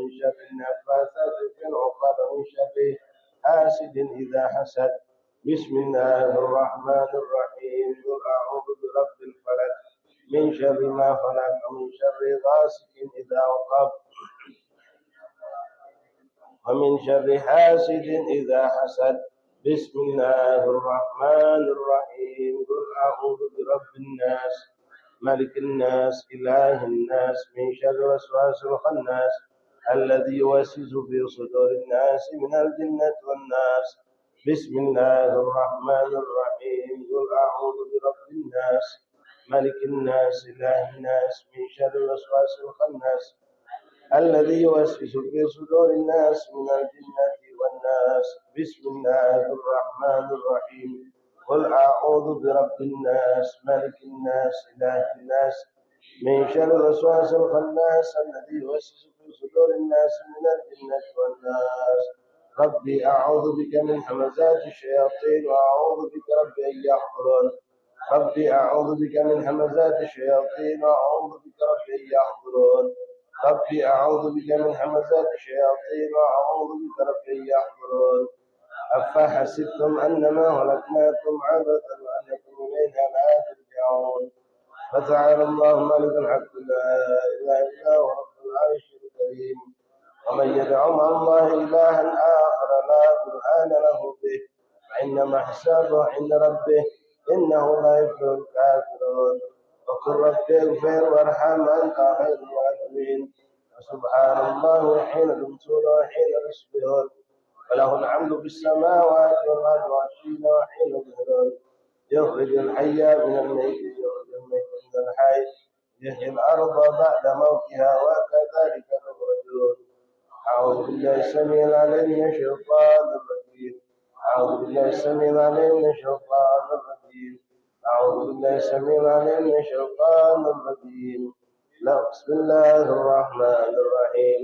ومن شر النفاثات في العقد ومن شر حاسد إذا حسد. بسم الله الرحمن الرحيم. قل أعوذ برب الفلق من شر ما خلق ومن شر غاسق إذا وقب ومن شر حاسد إذا حسد. بسم الله الرحمن الرحيم. قل أعوذ برب الناس ملك الناس إله الناس من شر وسواس الخناس الذي يوسوس في صدور الناس من الجنة والناس. بسم الله الرحمن الرحيم. قل أعوذ برب الناس ملك الناس إله الناس من شر وسواس الخناس الذي يوسوس في صدور الناس من الجنة والناس. بسم الله الرحمن الرحيم. قل أعوذ برب الناس ملك الناس إله الناس من شر الوسواس الخناس الذي يوسوس في صدور الناس من الجنة والناس. ربي أعوذ بك من همزات الشياطين وأعوذ بك ربي أن يحضرون. ربي أعوذ بك من همزات الشياطين وأعوذ بك ربي أن يحضرون. ربي أعوذ بك من همزات الشياطين وأعوذ بك ربي أن يحضرون. أفحسبتم أنما خلقناكم عبثا وأنكم إلينا لا ترجعون. فتعالى الله ملك الحق لا إله إلا هو رب العرش الكريم. ومن يدع مع الله إلها آخر لا برهان له به فإنما حسابه عند ربه إنه لا يفلح الكافرون. وقل رب اغفر وارحم أنت خير الراحمين. وسبحان الله حين تمسون وحين تصبحون وله الحمد في السماوات والأرض وعشيا وحين يظهرون. يخرج الحي من الميت يخرج الميت من الحي يحيي الأرض بعد موتها وكذلك تخرجون. أعوذ بالله السميع العليم من الشيطان الرجيم. أعوذ بالله السميع العليم من الشيطان الرجيم. أعوذ بالله السميع العليم من الشيطان الرجيم. بسم الله الرحمن الرحيم.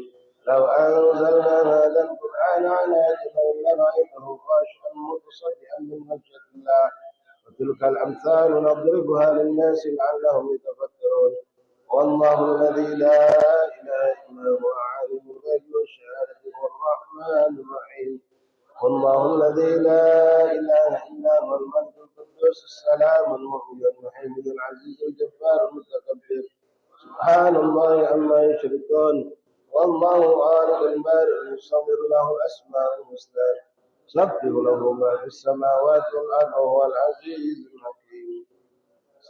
لو أنزلنا هذا القرآن على جبل لرأيته خاشعا متصدعا من خشية الله. وتلك الأمثال نضربها للناس لعلهم يتفكرون. والله الذي لا إله إلا هو عالم الغيب والشهادة هو الرحمن الرحيم. والله الذي لا إله إلا هو الملك القدوس السلام المؤمن المهيمن العزيز الجبار المتكبر. سبحان الله عما يشركون. والله خالق البارئ المصور له الأسماء الحسنى يسبح له ما في السماوات والأرض وهو العزيز الحكيم.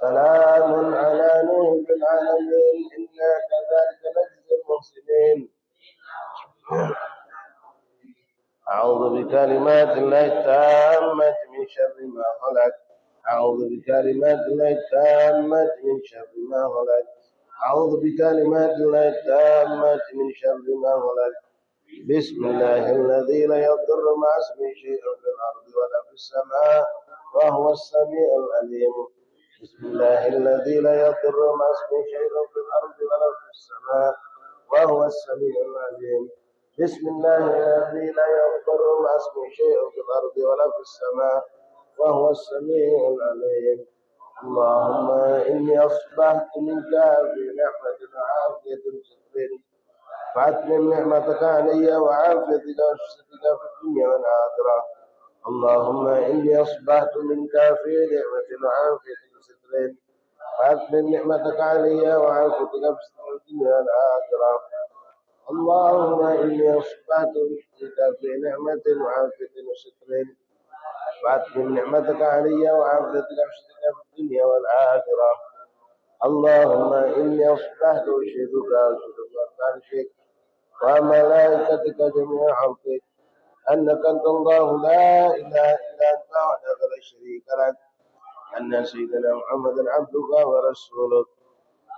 سلام على نوح في العالمين إنا كذلك نجزي المحسنين. أعوذ بكلمات الله التامة من شر ما خلق. أعوذ بكلمات الله التامة من شر ما خلق. أعوذ بكلمات الله التامة من شر ما خلق. بسم الله الذي لا يضر مع اسمه شيء في الأرض ولا في السماء وهو السميع العليم. بسم الله الذي لا يضر مع اسمه شيء في الأرض ولا في السماء وهو السميع العليم. بسم الله الذي لا يضر مع اسمه شيء في الأرض ولا في السماء وهو السميع العليم. اللهم إني أصبحت منك في نعمة وعافية وستر فأتمم نعمتك علي وعافيتك وسترك في الدنيا والآخرة. اللهم إني أصبحت منك في نعمة وعافية وستر فأتمم نعمتك علي وعافيتك في الدنيا والآخرة. اللهم إني أصبحت منك في نعمة وعافية وستر فأتمم نعمتك علي وعافيتك في الدنيا والآخرة. اللهم إني أصبحت أشهدك وأشهدك وملائكتك جميع خلقك أنك أنت الله لا إله إلا أنت وحدك لا شريك لك أن سيدنا محمدا عبدك ورسولك.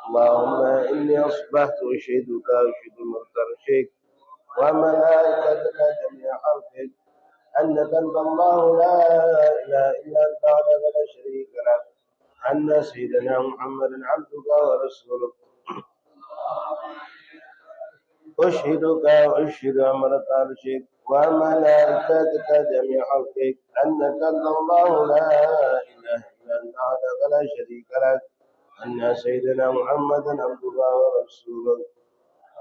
اللهم إني أصبحت أشهدك وأشهد مرترشك وملائكتك جميع خلقك أنك أنت الله لا إله إلا أنت وحدك لا شريك لك أن سيدنا محمدا عبدك ورسولك. أشهدك وأشهد أمرك عرشك وملائكتك جميع خلقك أنك أنت الله لا إله إلا أنت وحدك لا شريك لك أن سيدنا محمدا عبدك ورسولك.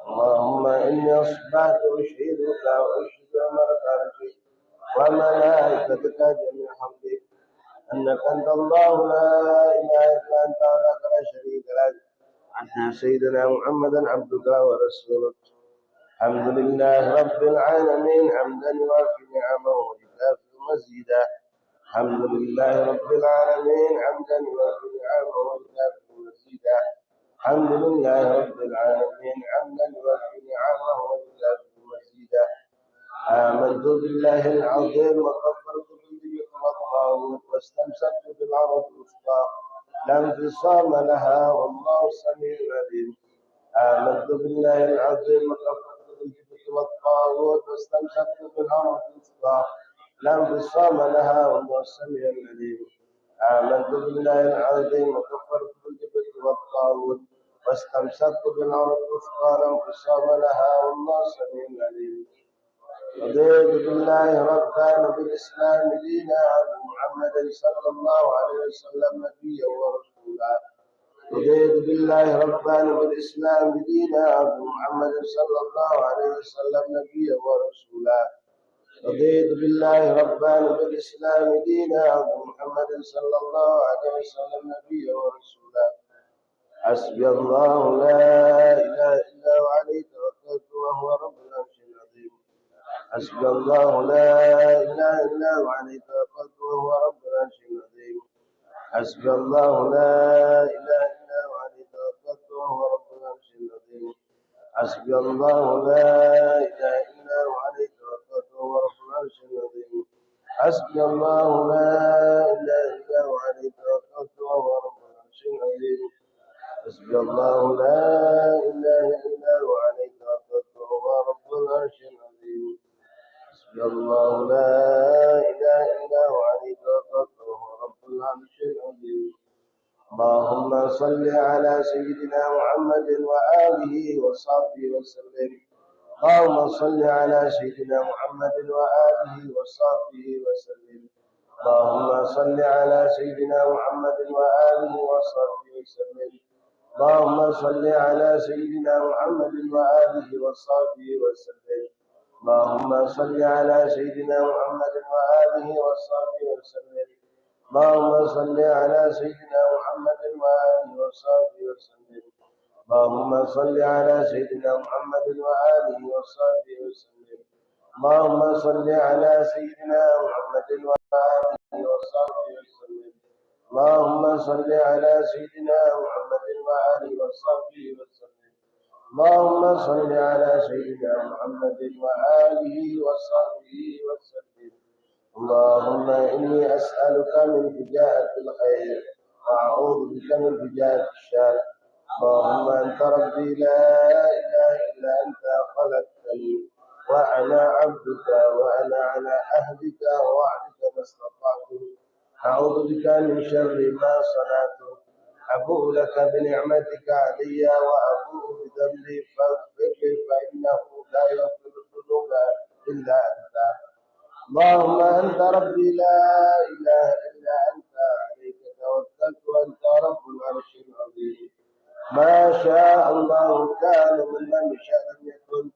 اللهم إني أصبحت أشهدك وأشهد أمرك وملائكتك جميع حمدك أنك أنت الله لا إله إلا أنت وحدك لا شريك لك أن سيدنا محمدا عبدك ورسولك. الحمد لله رب العالمين حمدا يوافي نعمه ويكافئ مزيدا. الحمد لله رب العالمين حمدا يوافي نعمه ويكافئ مزيدا. الحمد لله رب العالمين حمدا يوافي نعمه ويكافئ مزيدا. آمنت بالله العظيم وكفرت بالجبت والطاغوت واستمسكت بالعروة الوثقى لا انفصام لها والله السميع العليم. آمنت بالله العظيم وكفرت بالجبت والطاغوت واستمسكت بالعروة الوثقى لا انفصام لها والله السميع العليم. آمنت بالله العظيم وكفرت بالجبت والطاغوت واستمسكت بالعروة الوثقى لا انفصام لها والله السميع العليم. رضيت بالله ربا وبالإسلام دينا وبمحمد صلى الله عليه وسلم نبيا ورسولا. رضيت بالله ربا وبالإسلام دينا وبمحمد صلى الله عليه وسلم نبيا ورسولا. رضيت بالله ربا وبالإسلام دينا وبمحمد صلى الله عليه وسلم نبيا ورسولا. حسبي الله لا إله إلا هو عليه توكلت وهو رب العرش العظيم. حسبي الله لا إله إلا هو عليه توكلت وهو رب العرش العظيم. حسبي الله لا إله إلا هو عليه توكلت وهو رب العرش العظيم. حسبي الله لا إله إلا هو عليه توكلت وهو رب العرش العظيم. حسبي الله لا إله إلا هو عليه توكلت وهو رب العرش العظيم. حسبي الله لا إله إلا هو عليه توكلت وهو رب العرش العظيم. حسبي الله لا إله إلا هو عليه توكلت وهو رب العرش العظيم. اللهم صل على سيدنا محمد وآله وصحبه وسلم. اللهم صل على سيدنا محمد وآله وصحبه وسلم. اللهم صل على سيدنا محمد وآله وصحبه وسلم. اللهم صل على سيدنا محمد وآله وصحبه وسلم. اللهم صل على سيدنا محمد وآله وصحبه وسلم. اللهم صل على سيدنا محمد وآله وصحبه وسلم. اللهم صل على سيدنا محمد وآله وصحبه وسلم. اللهم صل على سيدنا محمد وآله وصحبه وسلم. اللهم صل على سيدنا محمد وآله وصحبه وسلم. اللهم صل على سيدنا محمد وآله وصحبه وسلم. اللهم إني أسألك من فجاءة الخير وأعوذ بك من فجاءة الشر. اللهم أنت ربي لا إله إلا أنت خلقتني وأنا عبدك وأنا على عهدك ووعدك ما استطعت. أعوذ بك من شر ما صنعت. أبوء لك بنعمتك علي وأبوء بذنبي فاغفر لي فإنه لا يغفر الذنوب إلا أنت. اللهم أنت ربي لا إله إلا أنت عليك توكلت وأنت رب العرش العظيم. ما شاء الله كان ومن لم يشاء لم يكن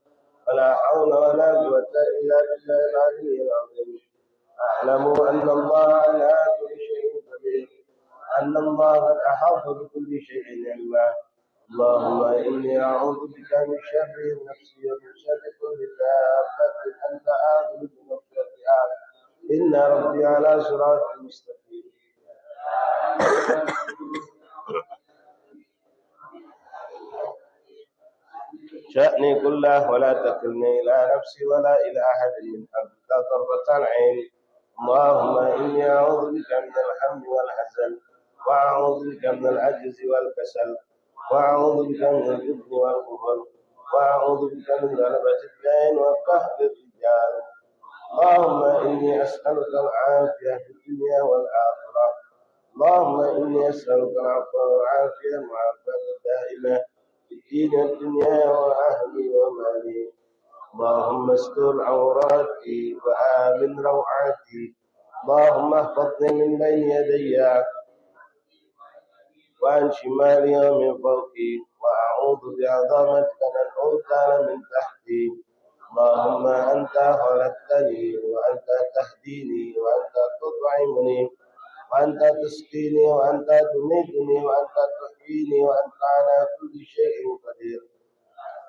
ولا حول ولا قوة إلا بالله العلي العظيم. اعلموا أن الله على كل شيء قدير. أن الله قد أحاط بكل شيء علما. اللهم إني أعوذ بك من شر نفسي ومن شر كل دابة أنت آخذ بنصرتها. إن ربي على صراط مستقيم. شأني كله ولا تكلني إلى نفسي ولا إلى أحد من خلقك طرفة العين. اللهم إني أعوذ بك من الهم والحزن وأعوذ بك من العجز والكسل وأعوذ بك من الجبن والبخل وأعوذ بك من غلبة الدين وقهر الرجال. اللهم إني أسألك العافية في الدنيا والآخرة. اللهم إني أسألك العفو والعافية والمعافاة الدائمة في الدين والدنيا وأهلي ومالي. اللهم استر عوراتي وآمن روعاتي. اللهم احفظني من بين يدي وعن شمالي ومن فوقي وأعوذ بعظمتك أن أغتال من تحتي. نفسي. اللهم أنت خلقتني وأنت تهديني وأنت تطعمني وأنت تسقيني وأنت تميتني وأنت تحييني وأنت على كل شيء قدير.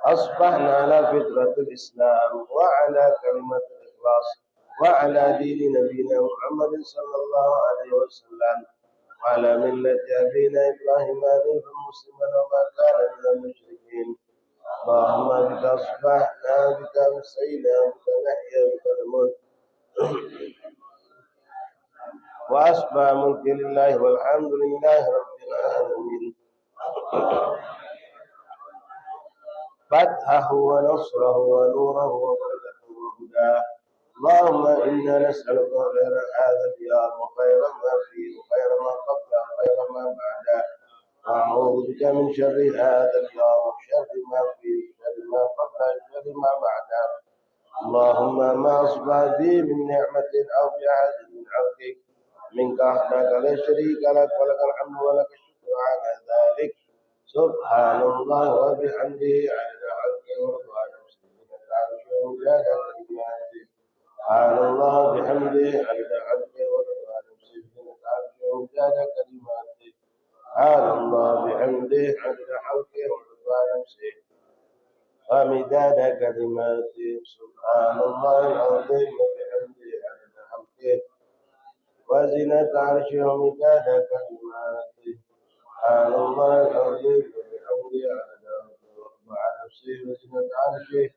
أصبحنا على فطرة الإسلام وعلى كلمة الإخلاص وعلى دين نبينا محمد صلى الله عليه وسلم وعلى ملة أبينا إبراهيم حنيفا مسلما وما كان من المشركين. اللهم بك أصبحنا بك أمسينا بك نحيا بك نموت وأصبح ملك لله والحمد لله رب العالمين. فتحه ونصره ونوره وبركته وهداه. اللهم إنا نسألك خير هذا اليوم وخير ما فيه وخير ما قبله وخير ما بعده، وأعوذ بك من شر هذا اليوم وشر ما فيه وشر ما قبله وشر ما بعده. اللهم ما أصبح بي من نعمة أو بأحد من خلقك منك وحدك لا شريك لك ولك الحمد ولك الشكر على ذلك. سبحان الله وبحمده عدد خلقه ورضوان نفسه ومداد كلماته. سبحان الله وبحمده عدد خلقه ورضوان نفسه ومداد كلماته. سبحان الله وبحمده عدد خلقه ورضوان نفسه ومداد كلماته. سبحان الله العظيم وبحمده عدد خلقه وزنة عرشه ومداد كلماته. سبحان الله العظيم وبحمده عدد نفسه وزنة عرشه.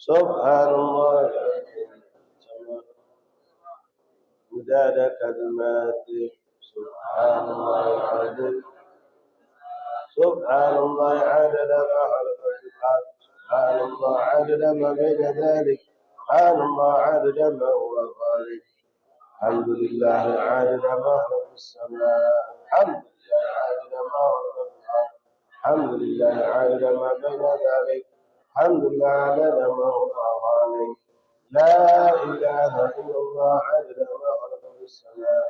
سبحان الله العظيم مداد كلماته. سبحان الله العظيم. سبحان الله عدد ما خلق العباد. سبحان الله عدد ما بين ذلك. سبحان الله عدد ما هو خالق. الحمد لله عدد ما هو في السماء. الحمد لله عدد ما هو في الأرض. الحمد لله عدد ما بين ذلك. الحمد لله عدد ما هو خالق. لا إله إلا الله عدد ما خلق في السماء.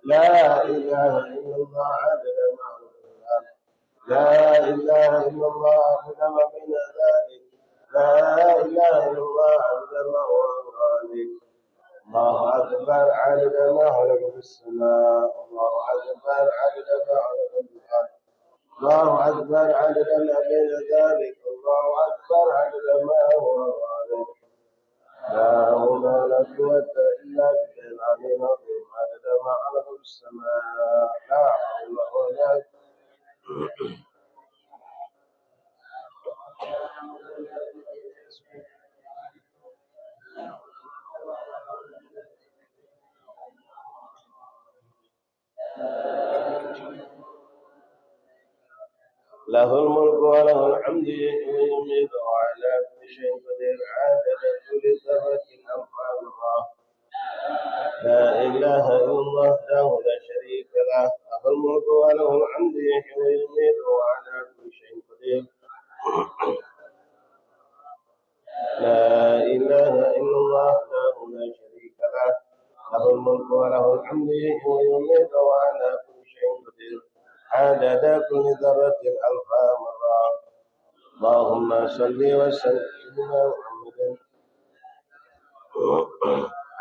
لا إله إلا الله عدد ما خلق في الأرض. لا إله إلا الله عدد ما بين ذلك. لا إله إلا الله عدد ما هو خالق. الله أكبر عدد ما خلق في السماء. الله أكبر عدد ما خلق في الأرض. الله أكبر عدد ما بين ذلك. الله أكبر عدد ما هو خالق. لا حول ولا قوة إلا بالله العلي العظيم عدد ما خلق في السماء. لا حول ولا له الملك وله الحمد يحيي ويميت وعلى كل شيء قدير عدد كل ذرة أمثال الله. لا إله إلا الله وحده لا شريك له. له الملك وله الحمد يحيي ويميت وعلى كل شيء قدير. لا إله إلا الله وحده لا شريك له. له الملك وله الحمد يحيي ويميت وعلى كل شيء قدير عدد كل ذرة ألف مرة. اللهم صل وسلم على محمد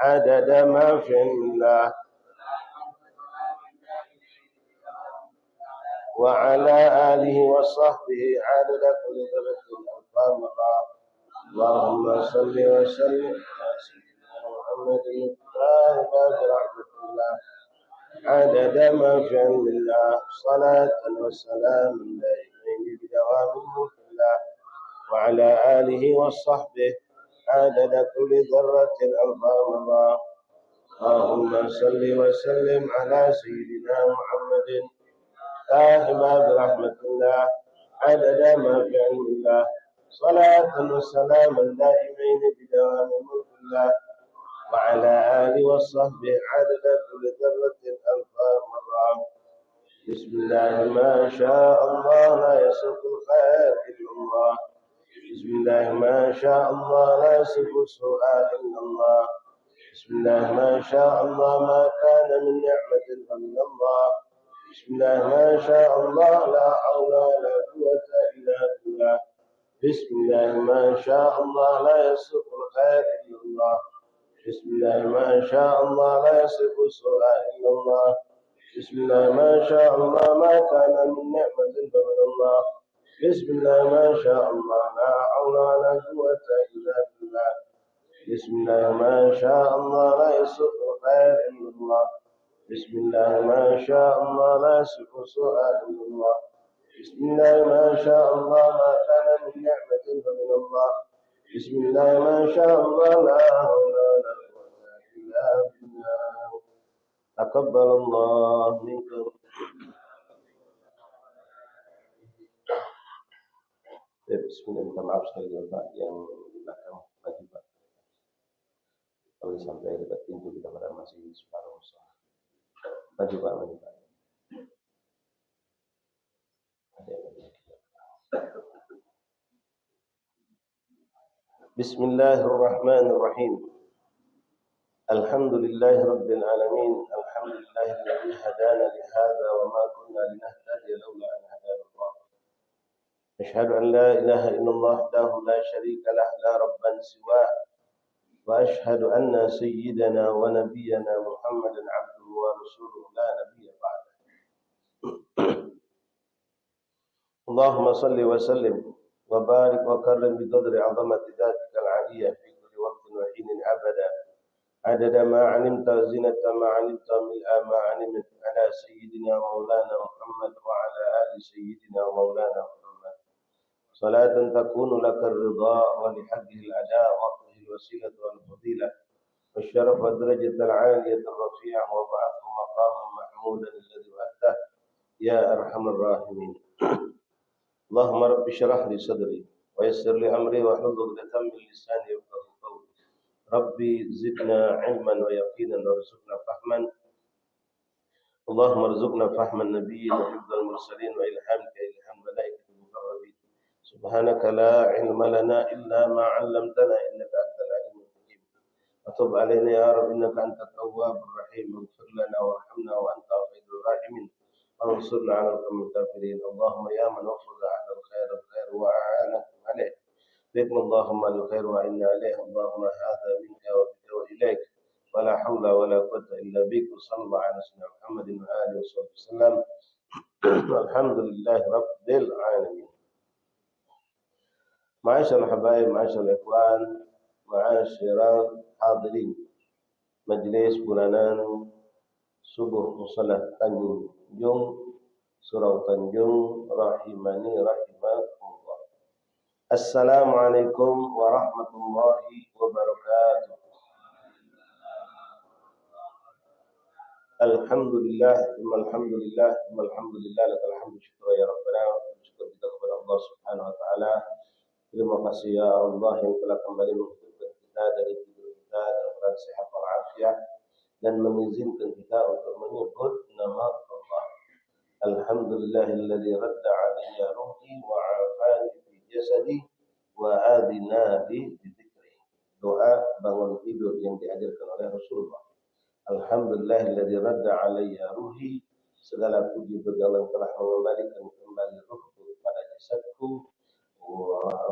عدد ما في الله وعلى آله وصحبه عدد كل ذرة ألف مرة. اللهم صل وسلم على سيدنا محمد الفاتح برحمة الله عدد ما في علم الله. صلاة وسلام دائمين بدوام ملك الله وعلى آله وصحبه عدد كل ذرة ألف مرة. اللهم صل وسلم على سيدنا محمد صاحب برحمة الله عدد ما في علم الله. صلاة وسلام دائمين بدوام ملك الله وعلى آله وصحبه عدد كل ذرة ألف مرة. بسم الله ما شاء الله لا يسوق الخير إلا الله. بسم الله ما شاء الله لا يسوق السوء إلا الله. بسم الله ما شاء الله ما كان من نعمة فمن الله. بسم الله ما شاء الله لا حول ولا قوة إلا بالله. بسم الله ما شاء الله لا يسوق الخير إلا الله بسم الله ما شاء الله لا يسوق السوء إلا الله بسم الله ما شاء الله ما كان من نعمة فمن الله بسم الله ما شاء الله لا حول ولا قوة إلا بالله بسم الله ما شاء الله لا يسوق الخير إلا الله بسم الله ما شاء الله لا يسوق السوء إلا الله بسم الله ما شاء الله ما كان من نعمة فمن الله بسم الله ما شاء الله لا حول ولا قوة إلا بالله تقبل الله منكم. Bismillah, minta maaf sekali lagi Pak yang di belakang pagi Pak. Kalau sampai dekat pintu kita pada masih separuh usaha. Maju Pak, maju Pak. Bismillahirrahmanirrahim. Alhamdulillahi Rabbil Alamin. Alhamdulillahi alladhi hadana lihada wa ma kunna linahtadiya lawla an hadana Allah. Ashhadu an la ilaha illallah wahdahu la sharika lah la rabban siwah. Wa ashhadu anna sayyidana wa nabiyyana Muhammadan abduhu wa rasuluhu la nabiyya ba'da. Allahumma salli wa sallim wa barik wa karrim bi qadri 'azamati dhatika al-'aliyyah fi kulli waqtin wa hinin abada. عدد ما علمت زنة ما علمت ملء ما علمت على سيدنا مولانا محمد وعلى آل سيدنا مولانا محمد صلاة تكون لك الرضا ولحقه الأداء وقته الوسيلة والفضيلة والشرف والدرجة العالية الرفيعة وبعثه مقاما محمودا الذي وعدته يا أرحم الراحمين. اللهم رب اشرح لي صدري ويسر لي أمري واحلل عقدة من لساني يفقهوا قولي. ربي زدنا علما ويقينا وارزقنا فهما. اللهم ارزقنا فهم النبي وحفظ المرسلين وإلهامك إلهام ملائكة المقربين. سبحانك لا علم لنا إلا ما علمتنا إنك أنت العليم الحكيم. وتب علينا يا رب إنك أنت التواب الرحيم. اغفر لنا وارحمنا وأنت خير الراحمين وانصرنا على القوم الكافرين. اللهم يا من وفق أهل الخير الخير وأعانكم عليه بكم اللهم الخير وإنا عليه. اللهم هذا منك وبك وإليك ولا حول ولا قوة إلا بك. وصلى الله على سيدنا محمد وآله وصحبه وسلم. الحمد لله رب العالمين. معاشر الحبايب معاشر الإخوان معاشر الحاضرين Majlis bulanan subuh musalah Tanjung Surau Tanjung rahimani rahimakumullah. Assalamualaikum warahmatullahi wabarakatuh. Alhamdulillah, alhamdulillah, alhamdulillah, lakal hamdu syukur ya Rabbana. Syukur kita kepada Allah Subhanahu wa taala. Terima kasih ya Allah yang telah kembali menghidupkan kita dari tidur kita dalam sehat walafiat dan mengizinkan kita untuk menyebut nama Allah. Alhamdulillahilladzi radda 'alayya ruhi wa 'afani fi jasadi wa adina bi dzikri. Doa bangun tidur yang diajarkan oleh Rasulullah. Alhamdulillahilladzi radda 'alayya ruhi. Segala puji bagi Allah yang telah mengembalikan kembali ruhku kepada jasadku.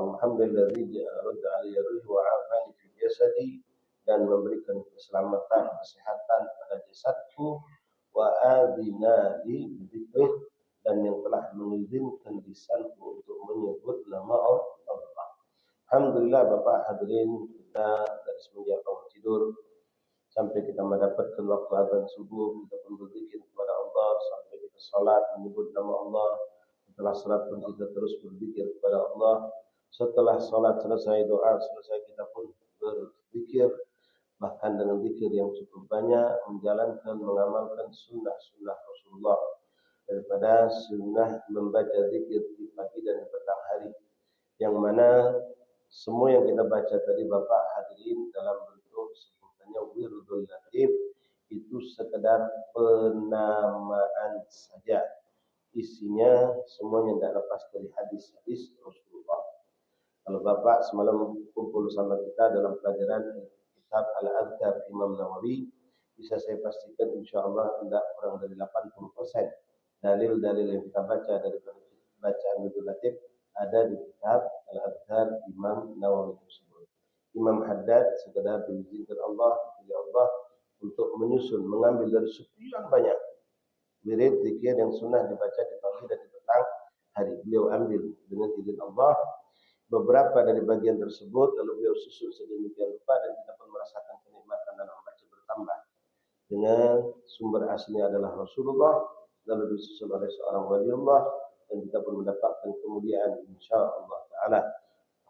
Alhamdulilladzi radda 'alayya ruhi wa 'afani fi jasadi, dan memberikan keselamatan, kesehatan pada jasadku. Wa adina li dzikri, dan yang telah mengizinkan lisanku untuk menyebut nama Allah. Alhamdulillah Bapak hadirin, kita dari semenjak bangun tidur sampai kita mendapatkan waktu azan subuh, kita pun berzikir kepada Allah sampai kita salat menyebut nama Allah. Setelah salat pun kita terus berzikir kepada Allah. Setelah salat selesai, doa selesai, kita pun berzikir, bahkan dengan zikir yang cukup banyak, menjalankan, mengamalkan sunnah-sunnah Rasulullah, daripada sunnah membaca zikir di pagi dan di petang hari, yang mana semua yang kita baca tadi Bapak hadirin dalam bentuk sebutannya wirdul latif, itu sekedar penamaan saja. Isinya semuanya tidak lepas dari hadis-hadis Rasulullah. Kalau Bapak semalam kumpul sama kita dalam pelajaran kitab Al-Adhkar Imam Nawawi, bisa saya pastikan insyaAllah tidak kurang dari 80% dalil-dalil yang kita baca dari bacaan wirdul latif ada di kitab Al-Adhkar Imam Nawawi tersebut. Imam Haddad sekedar diizinkan Allah, dipilih Allah untuk menyusun, mengambil dari sekian banyak wirid, zikir yang sunnah dibaca di pagi dan di petang hari. Beliau ambil dengan izin Allah beberapa dari bagian tersebut, lalu beliau susun sedemikian rupa dan kita pun merasakan kenikmatan dalam membaca bertambah. Dengan sumber aslinya adalah Rasulullah, lalu disusun oleh seorang waliullah, dan kita pun mendapatkan kemuliaan insyaallah taala.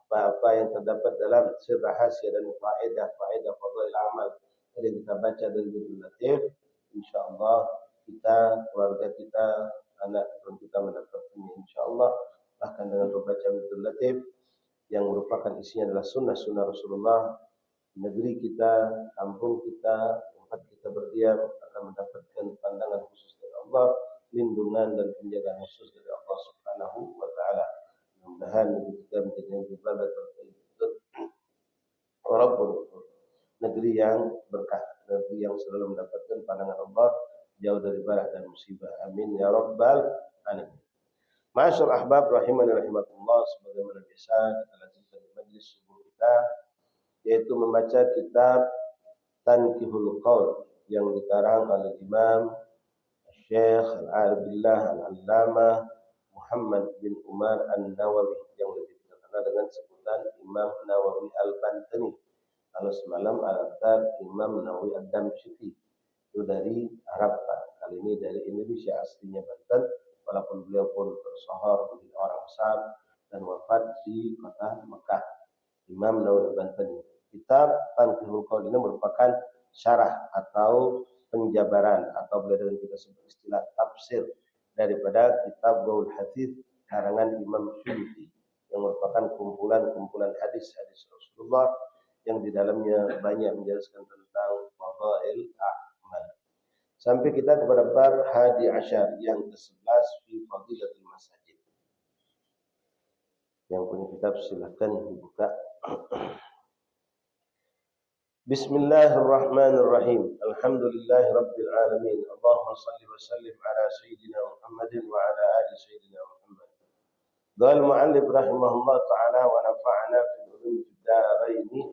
Apa-apa yang terdapat dalam sir rahasia dan faedah fadail amal yang kita baca dari Bidul Latif, insyaallah kita, keluarga kita, anak dan kita mendapatkannya insyaallah. Bahkan dengan membaca Bidul Latif yang merupakan isinya adalah sunnah-sunnah Rasulullah, negeri kita, kampung kita, tempat kita berdiam akan mendapatkan pandangan khusus dari Allah, lindungan dan penjagaan khusus dari Allah Subhanahu wa taala. Mudah-mudahan kita menjadi ibadah terbaik Rabbul negeri yang berkah, negeri yang selalu mendapatkan pandangan Allah, jauh dari bala dan musibah. Amin ya rabbal alamin. Ma'asyiral ahbab rahimani rahimakumullah, sebagaimana biasa kita lanjutkan di majlis subuh kita, yaitu membaca kitab Tanqihul Qaul yang dikarang oleh Imam Syekh Al-Arifillah Al-Allamah Muhammad bin Umar An-Nawawi yang lebih terkenal dengan sebutan Imam Nawawi Al-Bantani. Kalau semalam Al-Adhkar Imam Nawawi Ad-Damsyiti itu dari Arab, kali ini dari Indonesia, aslinya Banten, walaupun beliau pun tersohor menjadi orang besar dan wafat di kota Mekah. Imam Nawawi Al-Bantani. Kitab Tanqihul Qaul ini merupakan syarah atau penjabaran atau boleh dengan kita sebut istilah tafsir daripada kitab Gaul Hadits karangan Imam Suyuti yang merupakan kumpulan hadis-hadis Rasulullah yang di dalamnya banyak menjelaskan tentang fadail a'mal. Sampai kita kepada bab hadi asyar yang ke-11 fi fadilatul masajid. Yang punya kitab silakan dibuka. Bismillahirrahmanirrahim. Alhamdulillahi rabbil alamin. Allahumma salli wa sallim ala sayyidina Muhammadin wa ala ali sayyidina Muhammad. Qala al-mu'allif rahimahullah ta'ala wa nafa'ana fil ulum fid darain amin.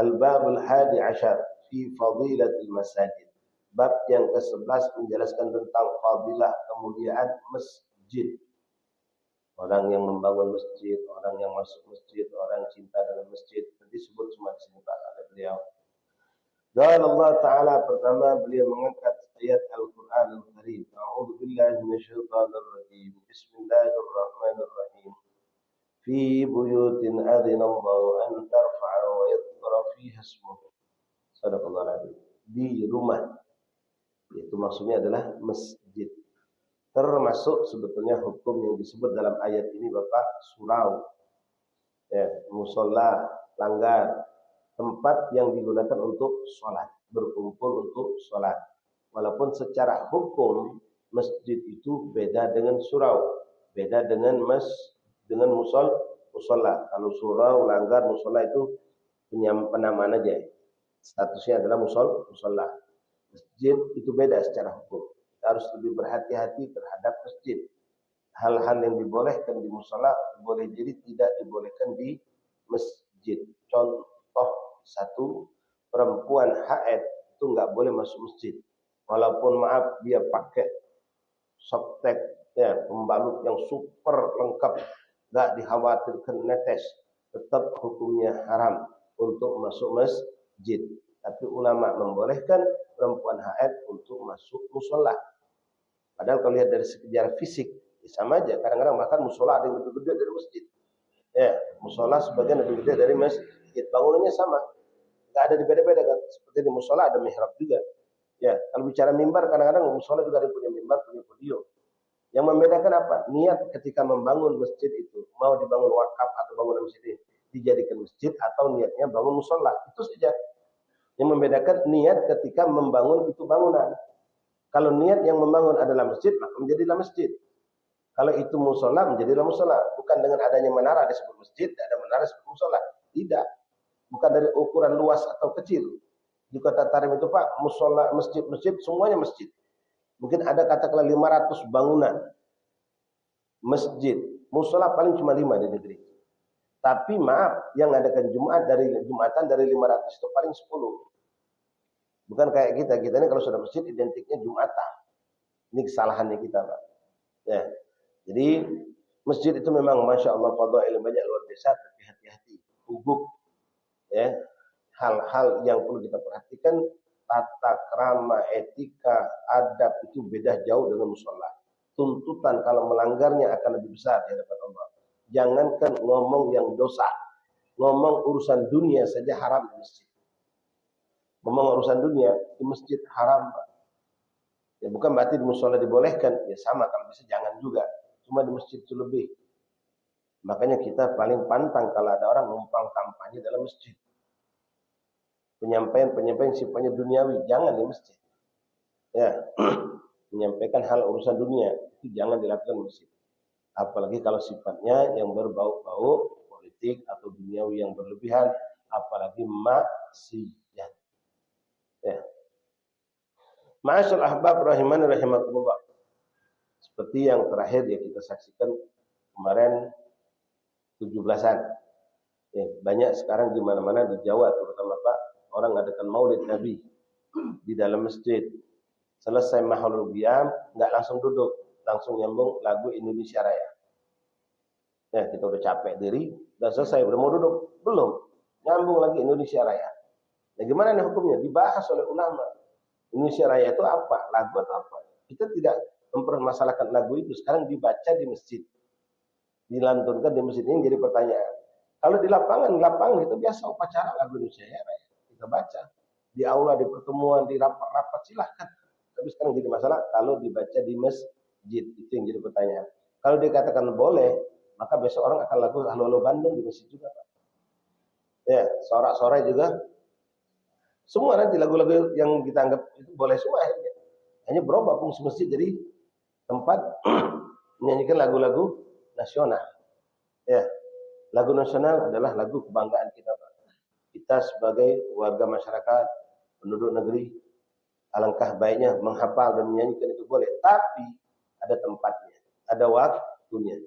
Al-babul hadi asyar fi fadilatil masajid. Bab yang ke-11 menjelaskan tentang fadilah kemuliaan masjid. Orang yang membangun masjid, orang yang masuk masjid, orang cinta dengan masjid, disebut semua di sini oleh beliau. Dan Allah Ta'ala pertama beliau mengangkat ayat Al-Quran Al-Karim. A'udhu billahi minasyaitanir rajim. Bismillahirrahmanirrahim. Fi buyutin adzinallahu an tarfa'a wa yadhkara fiha ismuhu. Sadaqallahul adzim. Di rumah. Itu maksudnya adalah masjid. Termasuk sebetulnya hukum yang disebut dalam ayat ini Bapak, surau, ya, musola, langgar, tempat yang digunakan untuk sholat, berkumpul untuk sholat. Walaupun secara hukum masjid itu beda dengan surau, beda dengan musola. Kalau surau, langgar, musola itu penamaan aja, statusnya adalah musola. Masjid itu beda secara hukum. Harus lebih berhati-hati terhadap masjid. Hal-hal yang dibolehkan di musola boleh jadi tidak dibolehkan di masjid. Contoh satu, perempuan haid itu nggak boleh masuk masjid. Walaupun maaf dia pakai softtek, ya, pembalut yang super lengkap, nggak dikhawatirkan netes, tetap hukumnya haram untuk masuk masjid. Tapi ulama membolehkan perempuan haid untuk masuk musola. Padahal kalau lihat dari sejarah fisik, sama aja. Kadang-kadang bahkan musola ada yang lebih gede dari masjid. Ya, musola sebagian lebih gede dari masjid. Bangunannya sama. Nggak ada beda-beda kan. Seperti di musola ada mihrab juga. Ya, kalau bicara mimbar, kadang-kadang musola juga ada yang punya mimbar, punya podium. Yang membedakan apa? Niat ketika membangun masjid itu, mau dibangun wakaf atau bangunan masjid ini dijadikan masjid atau niatnya bangun musola. Itu saja. Yang membedakan niat ketika membangun itu bangunan. Kalau niat yang membangun adalah masjid, maka menjadilah masjid. Kalau itu musola, menjadilah musola. Bukan dengan adanya menara disebut masjid, ada menara disebut musola. Tidak. Bukan dari ukuran luas atau kecil. Di kota Tarim itu Pak, musola, masjid, semuanya masjid. Mungkin ada katakanlah 500 bangunan masjid. Musola paling cuma 5 di negeri. Tapi maaf, yang adakan Jumatan dari 500 itu paling 10. Bukan kayak kita ini kalau sudah masjid identiknya Jumatan. Ini kesalahannya kita, Pak. Ya. Jadi masjid itu memang Masya Allah fadhail banyak luar biasa, tapi hati-hati, guguk. Ya. Hal-hal yang perlu kita perhatikan, tata krama, etika, adab itu beda jauh dengan musola. Tuntutan kalau melanggarnya akan lebih besar di hadapan Allah. Jangankan ngomong yang dosa, ngomong urusan dunia saja haram di masjid. Ngomong urusan dunia di masjid haram, Pak. Ya bukan berarti di musola dibolehkan, ya sama kalau bisa jangan juga. Cuma di masjid itu lebih. Makanya kita paling pantang kalau ada orang numpang kampanye dalam masjid. Penyampaian sifatnya duniawi, jangan di masjid. Ya, menyampaikan hal urusan dunia itu jangan dilakukan di masjid. Apalagi kalau sifatnya yang berbau-bau politik atau duniawi yang berlebihan, apalagi maksiat. Ya. Ma'asyal ahbab rahimani rahimakumullah. Seperti yang terakhir ya kita saksikan kemarin 17-an. Ya, banyak sekarang di mana-mana di Jawa terutama Pak, orang adakan Maulid Nabi di dalam masjid. Selesai mahlul qiyam, enggak langsung duduk, langsung nyambung lagu Indonesia Raya. Ya, kita udah capek diri, udah selesai, udah mau duduk, belum. Nyambung lagi Indonesia Raya. Nah, gimana nih hukumnya? Dibahas oleh ulama. Indonesia Raya itu apa? Lagu atau apa? Kita tidak mempermasalahkan lagu itu. Sekarang dibaca di masjid. Dilantunkan di masjid, ini jadi pertanyaan. Kalau di lapangan itu biasa upacara lagu Indonesia Raya. Kita baca. Di aula, di pertemuan, di rapat-rapat, silahkan. Tapi sekarang jadi masalah kalau dibaca di masjid. Itu yang jadi pertanyaan. Kalau dikatakan boleh, maka besok orang akan lagu Halo-Halo Bandung di masjid juga, Pak. Ya, sorak-sorai juga. Semua nanti lagu-lagu yang kita anggap itu boleh semua akhirnya. Hanya berubah fungsi masjid jadi tempat menyanyikan lagu-lagu nasional. Ya, lagu nasional adalah lagu kebanggaan kita, Pak. Kita sebagai warga masyarakat, penduduk negeri, alangkah baiknya menghafal dan menyanyikan itu boleh. Tapi ada tempatnya, ada waktunya.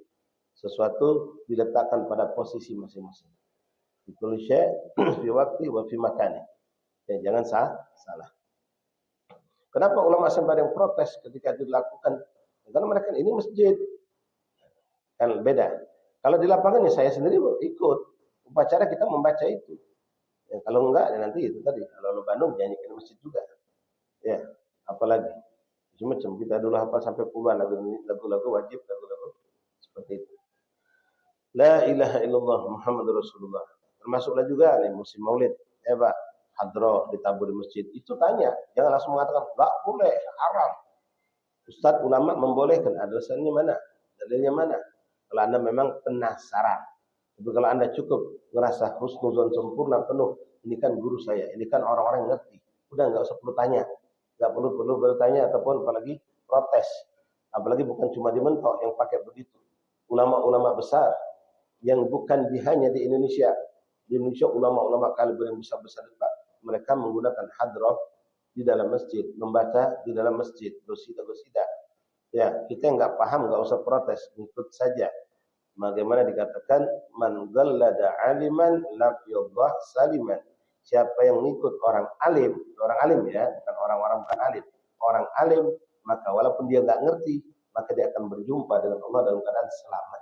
Sesuatu diletakkan pada posisi masing-masing. Kullu syai' fi waqti wa fi makani. Ya, jangan salah. Kenapa ulama sampai yang protes ketika itu dilakukan? Karena mereka ini masjid. Kan beda. Kalau di lapangan ya saya sendiri ikut upacara kita membaca itu. Ya, kalau enggak ya nanti itu tadi kalau Bandung nyanyikan masjid juga. Ya, apalagi macam kita dulu hafal sampai puluhan lagu-lagu wajib, lagu-lagu seperti itu. La ilaha illallah Muhammadur Rasulullah. Termasuklah juga nih musim Maulid. Ya, Pak, hadroh ditabur di masjid. Itu tanya, jangan langsung mengatakan enggak boleh, haram. Ustaz ulama membolehkan, alasannya mana? Dalilnya mana? Kalau Anda memang penasaran. Tapi kalau Anda cukup ngerasa husnuzon sempurna penuh, ini kan guru saya, ini kan orang-orang yang ngerti. Udah enggak usah perlu tanya. Enggak perlu bertanya ataupun apalagi protes. Apalagi bukan cuma di mentok yang pakai begitu. Ulama-ulama besar yang bukan hanya di Indonesia. Di Indonesia ulama-ulama kaliber yang besar-besar Pak, mereka menggunakan hadroh di dalam masjid, membaca di dalam masjid, gosida. Ya, kita enggak paham enggak usah protes, ikut saja. Bagaimana dikatakan man gallada aliman laqiyallah saliman. Siapa yang mengikut orang alim ya, bukan orang-orang bukan alim. Orang alim, maka walaupun dia enggak ngerti, maka dia akan berjumpa dengan Allah dalam keadaan selamat.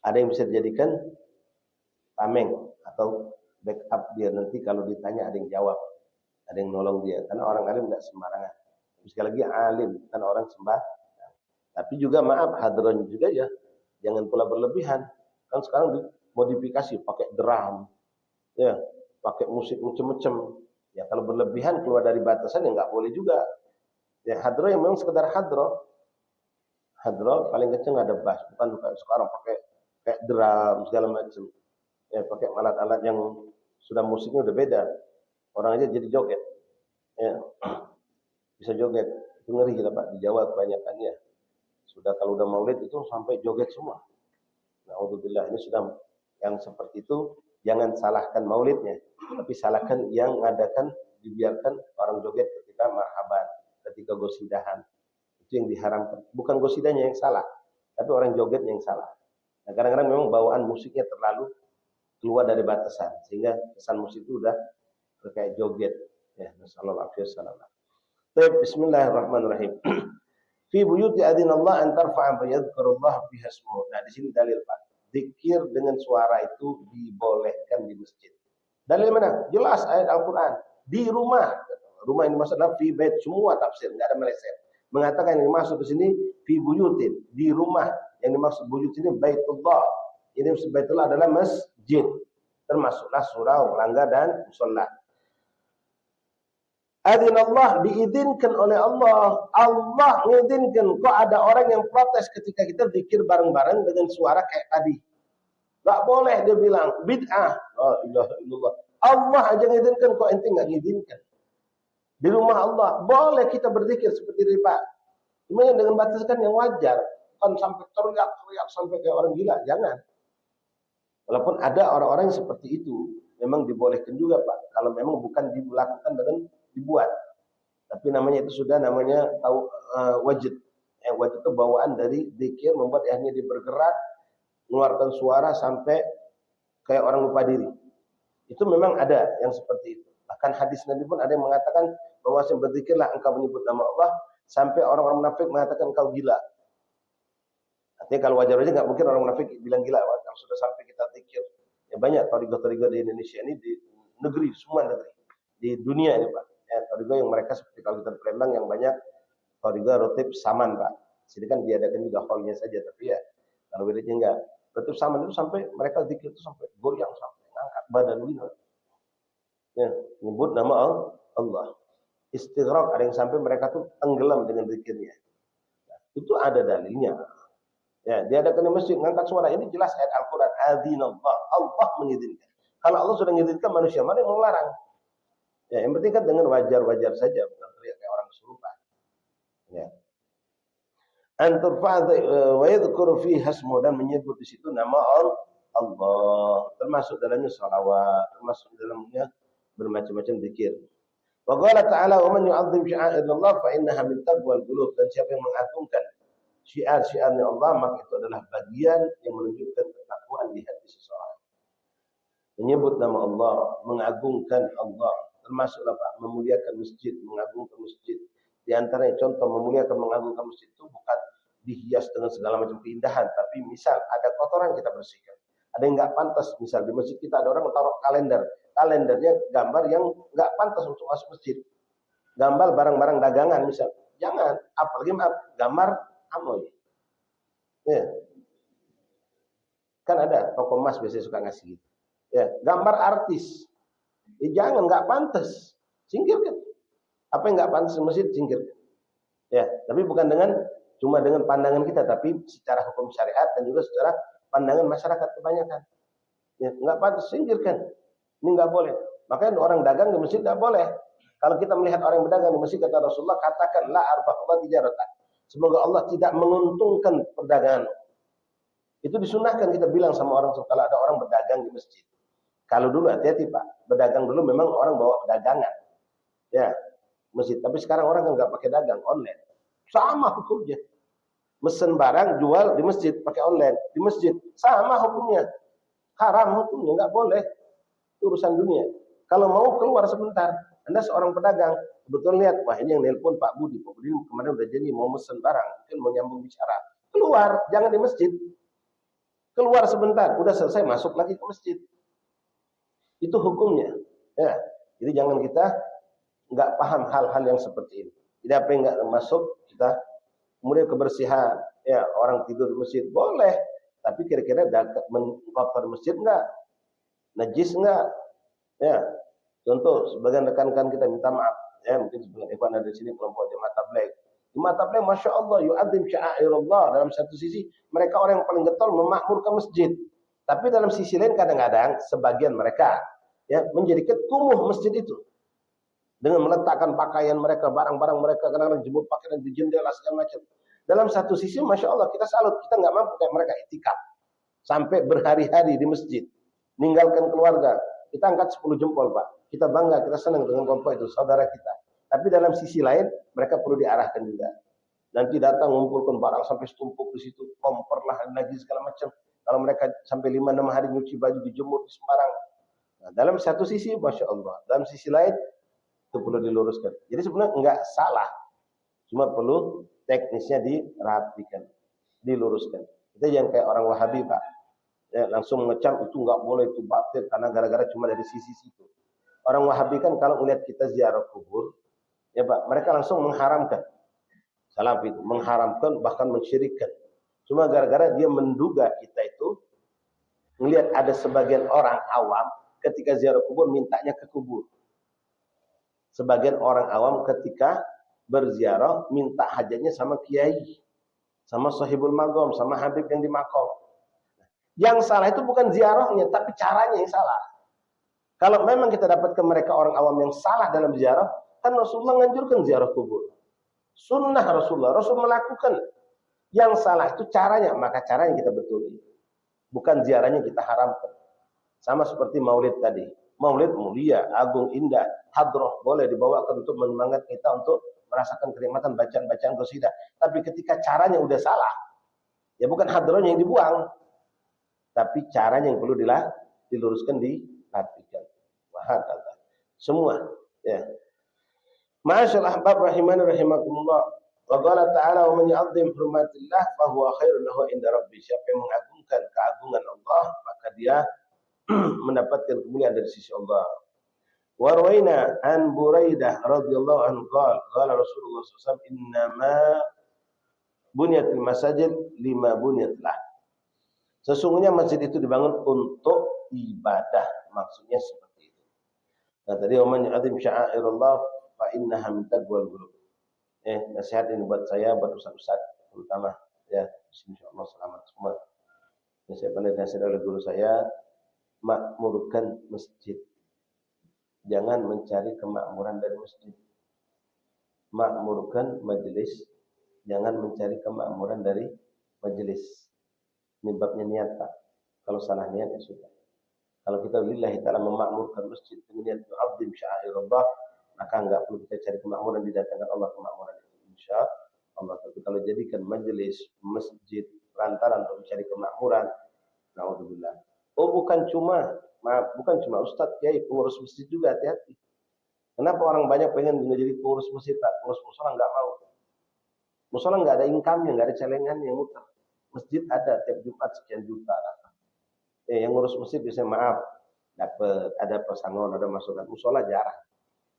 Ada yang bisa dijadikan tameng atau backup dia nanti kalau ditanya ada yang jawab, ada yang nolong dia. Karena orang alim enggak sembarangan. Sekali lagi alim, bukan orang sembarangan. Tapi juga maaf hadronya juga ya, jangan pula berlebihan. Kan sekarang dimodifikasi pakai drum, ya, pakai musik macam-macam. Ya kalau berlebihan keluar dari batasan ya nggak boleh juga. Ya hadro yang memang sekedar hadro paling kenceng ada bass, bukan sekarang pakai kayak drum segala macam. Ya pakai alat-alat yang sudah musiknya udah beda. Orang aja jadi joget. Ya. Bisa joget. Itu ngeri kita Pak di Jawa kebanyakannya. Sudah kalau udah Maulid itu sampai joget semua. Na'udzubillah, ini sudah yang seperti itu jangan salahkan maulidnya, tapi salahkan yang mengadakan dibiarkan orang joget ketika marhaban, ketika gosidahan. Itu yang diharamkan. Bukan gosidanya yang salah, tapi orang jogetnya yang salah. Nah, kadang-kadang memang bawaan musiknya terlalu keluar dari batasan sehingga kesan musik itu udah terkait joget. Ya, sallallahu alaihi wasallam. Baik, bismillahirrahmanirrahim. Fi buyuti adzinallah an tarfa'a fayadhkurullah fiha ismuhu. Nah, di sini dalil Pak. Zikir dengan suara itu dibolehkan di masjid. Dalil mana? Jelas ayat Al-Qur'an. Di rumah. Rumah ini maksudnya fi bait, semua tafsir, enggak ada meleset. Mengatakan yang dimaksud di sini fi buyutin, di rumah. Yang dimaksud buyut ini Baitullah. Ini Baitullah adalah masjid. Termasuklah surau, langgar dan musalla. Adzinallah, diizinkan oleh Allah. Allah mengizinkan. Kok ada orang yang protes ketika kita zikir bareng-bareng dengan suara kayak tadi? Gak boleh, dia bilang bid'ah. La ilaha illallah. Allah aja mengizinkan, kok ente nggak mengizinkan? Di rumah Allah boleh kita berzikir seperti ini Pak. Cuma dengan batasan yang wajar. Kan sampai teriak-teriak sampai kayak orang gila, jangan. Walaupun ada orang-orang yang seperti itu, memang dibolehkan juga Pak. Kalau memang bukan dilakukan dengan dibuat. Tapi namanya itu sudah namanya wajib. Wajib itu bawaan dari zikir, membuat akhirnya dia bergerak, mengeluarkan suara sampai kayak orang lupa diri. Itu memang ada yang seperti itu. Bahkan hadis Nabi pun ada yang mengatakan bahwa berzikirlah engkau menyebut nama Allah sampai orang-orang munafik mengatakan engkau gila. Artinya kalau wajar-wajar nggak mungkin orang munafik bilang gila, kalau sudah sampai kita zikir. Ya banyak thariqah-thariqah di Indonesia ini, di negeri, semua negeri. Di dunia ini Pak. Ya, thariqah yang mereka seperti kalau kita di Palembang yang banyak thariqah rotib saman Pak. Sini kan diadakan juga hallnya saja, tapi ya kalau bedanya enggak. Rotib saman itu sampai mereka zikir itu sampai goyang, sampai ngangkat badan begini. Ya, menyebut nama Allah. Istighraq, ada yang sampai mereka tuh tenggelam dengan zikirnya. Nah, itu ada dalilnya. Ya, diadakan di masjid ngangkat suara, ini jelas ayat Al-Qur'an. Adzinallah, Allah mengizinkan. Kalau Allah sudah mengizinkan, manusia mana yang melarang? Ya, yang penting kan dengan wajar-wajar saja, bukan teriak kayak orang kesurupan. Ya. Anturfa wa yadhkuru fiha ismu, dan menyebut di situ nama Allah, termasuk dalamnya salawat, termasuk dalamnya bermacam-macam zikir. Wa qala ta'ala wa man yu'azzim sya'airallah fa innaha min taqwal qulub, dan siapa yang mengagungkan syiar-syiarnya Allah maka itu adalah bagian yang menunjukkan ketakwaan di hati seseorang. Menyebut nama Allah, mengagungkan Allah, termasuklah Pak memuliakan masjid, mengagungkan masjid. Di antaranya contoh memuliakan mengagungkan masjid itu bukan dihias dengan segala macam keindahan, tapi misal ada kotoran kita bersihkan. Ada yang nggak pantas, misal di masjid kita ada orang taruh kalendernya gambar yang nggak pantas untuk masuk masjid. Gambar barang-barang dagangan misal, jangan. Apalagi gambar amoy. Ya. Kan ada toko emas biasanya suka ngasih gitu. Ya, gambar artis. Ya, jangan, nggak pantas. Singkirkan. Apa yang nggak pantas di masjid, singkirkan. Ya, tapi bukan cuma dengan pandangan kita, tapi secara hukum syariat dan juga secara pandangan masyarakat kebanyakan. Ya, nggak pantas, singkirkan. Ini nggak boleh. Makanya orang dagang di masjid nggak boleh. Kalau kita melihat orang berdagang di masjid, kata Rasulullah, katakan la arba'ullah tijaratan. Semoga Allah tidak menguntungkan perdagangan. Itu disunahkan kita bilang sama orang kalau ada orang berdagang di masjid. Kalau dulu hati-hati Pak, berdagang dulu memang orang bawa dagangan. Ya, masjid. Tapi sekarang orang kan nggak pakai dagang, online. Sama hukumnya. Mesen barang jual di masjid pakai online, di masjid sama hukumnya. Haram hukumnya, nggak boleh. Itu urusan dunia. Kalau mau keluar sebentar, Anda seorang pedagang, betul lihat, wah ini yang nelpon Pak Budi kemarin udah janji mau mesen barang, mungkin mau nyambung bicara. Keluar, jangan di masjid. Keluar sebentar, udah selesai masuk lagi ke masjid. Itu hukumnya. Ya, jadi jangan kita nggak paham hal-hal yang seperti ini. Jadi apa yang nggak masuk kita, kemudian kebersihan, ya orang tidur di masjid boleh, tapi kira-kira kotor masjid nggak, najis nggak, ya. Contoh, sebagian rekan-rekan kita minta maaf, ya mungkin sebagian ikhwan ada di sini kelompok jemaah tabligh. Jemaah tabligh, masya Allah, yu'adzim sya'airallah. Dalam satu sisi mereka orang yang paling getol memakmurkan masjid, tapi dalam sisi lain kadang-kadang sebagian mereka ya menjadikan kumuh masjid itu dengan meletakkan pakaian mereka, barang-barang mereka, kadang-kadang jemur pakaian di jendela segala macam. Dalam satu sisi, masya Allah, kita salut, kita nggak mampu kayak mereka itikaf sampai berhari-hari di masjid, meninggalkan keluarga. Kita angkat 10 jempol Pak. Kita bangga, kita senang dengan kelompok itu, saudara kita. Tapi dalam sisi lain, mereka perlu diarahkan juga. Nanti datang ngumpulkan barang sampai setumpuk di situ, kompor lah lagi segala macam. Kalau mereka sampai 5-6 hari nyuci baju dijemur di sembarang. Nah, dalam satu sisi, masya Allah. Dalam sisi lain, itu perlu diluruskan. Jadi sebenarnya enggak salah, cuma perlu teknisnya dirapikan, diluruskan. Kita jangan kayak orang Wahabi, Pak. Ya, langsung mengecam itu enggak boleh, itu batil karena gara-gara cuma dari sisi situ. Orang Wahabi kan kalau melihat kita ziarah kubur, ya Pak, mereka langsung mengharamkan. Salafi itu mengharamkan bahkan mensyirikkan. Cuma gara-gara dia menduga kita itu melihat ada sebagian orang awam ketika ziarah kubur mintanya ke kubur. Sebagian orang awam ketika berziarah minta hajatnya sama kiai, sama sahibul magom, sama habib yang di makom. Yang salah itu bukan ziarahnya, tapi caranya yang salah. Kalau memang kita dapatkan mereka orang awam yang salah dalam ziarah, kan Rasulullah menganjurkan ziarah kubur. Sunnah Rasulullah, Rasul melakukan. Yang salah itu caranya, maka caranya kita betuli. Bukan ziarahnya kita haramkan. Sama seperti maulid tadi. Maulid mulia, agung, indah, hadroh boleh dibawakan untuk menyemangat kita untuk merasakan kenikmatan bacaan-bacaan qasidah. Tapi ketika caranya udah salah, ya bukan hadrohnya yang dibuang, tapi caranya yang perlu diluruskan, dilapikan. Wahakala. Semua, ya. Ma'asyal ahbab rahimani rahimakumullah. Wa qala ta'ala wa man yu'azzim hurumatillah fa huwa khairun lahu inda rabbih. Siapa yang mengagungkan keagungan Allah, maka dia mendapatkan kemuliaan dari sisi Allah. Wa rawaina an Buraidah radhiyallahu anhu qala Rasulullah sallallahu alaihi wasallam innama bunyatil masajid lima bunyatlah. Sesungguhnya masjid itu dibangun untuk ibadah, maksudnya seperti itu. Nah, tadi man yu'azzim sya'airallah fa innaha min taqwal qulub. Nasihat ini buat saya, buat ustaz-ustaz terutama, ya, insyaallah selamat semua. Saya pernah dinasihat oleh guru saya, makmurkan masjid. Jangan mencari kemakmuran dari masjid. Makmurkan majelis, jangan mencari kemakmuran dari majelis. Ini babnya niat, Pak. Kalau salah niat ya sudah. Kalau kita lillahi ta'ala memakmurkan masjid dengan niat yu'azzim sya'airallah, maka enggak perlu kita cari kemakmuran, didatangkan Allah kemakmuran itu, insya Allah. Tapi kalau jadikan majelis masjid lantaran untuk mencari kemakmuran, naudzubillah. Oh, bukan cuma ustadz, kiai, pengurus masjid juga, hati-hati. Kenapa orang banyak pengen jadi pengurus masjid, Pak? Pengurus musola enggak mau. Musola enggak ada income-nya, enggak ada celengan yang muter. Masjid ada tiap Jumat sekian juta. Yang ngurus masjid biasanya maaf, dapat ada pesangon, ada masukan. Musola jarang.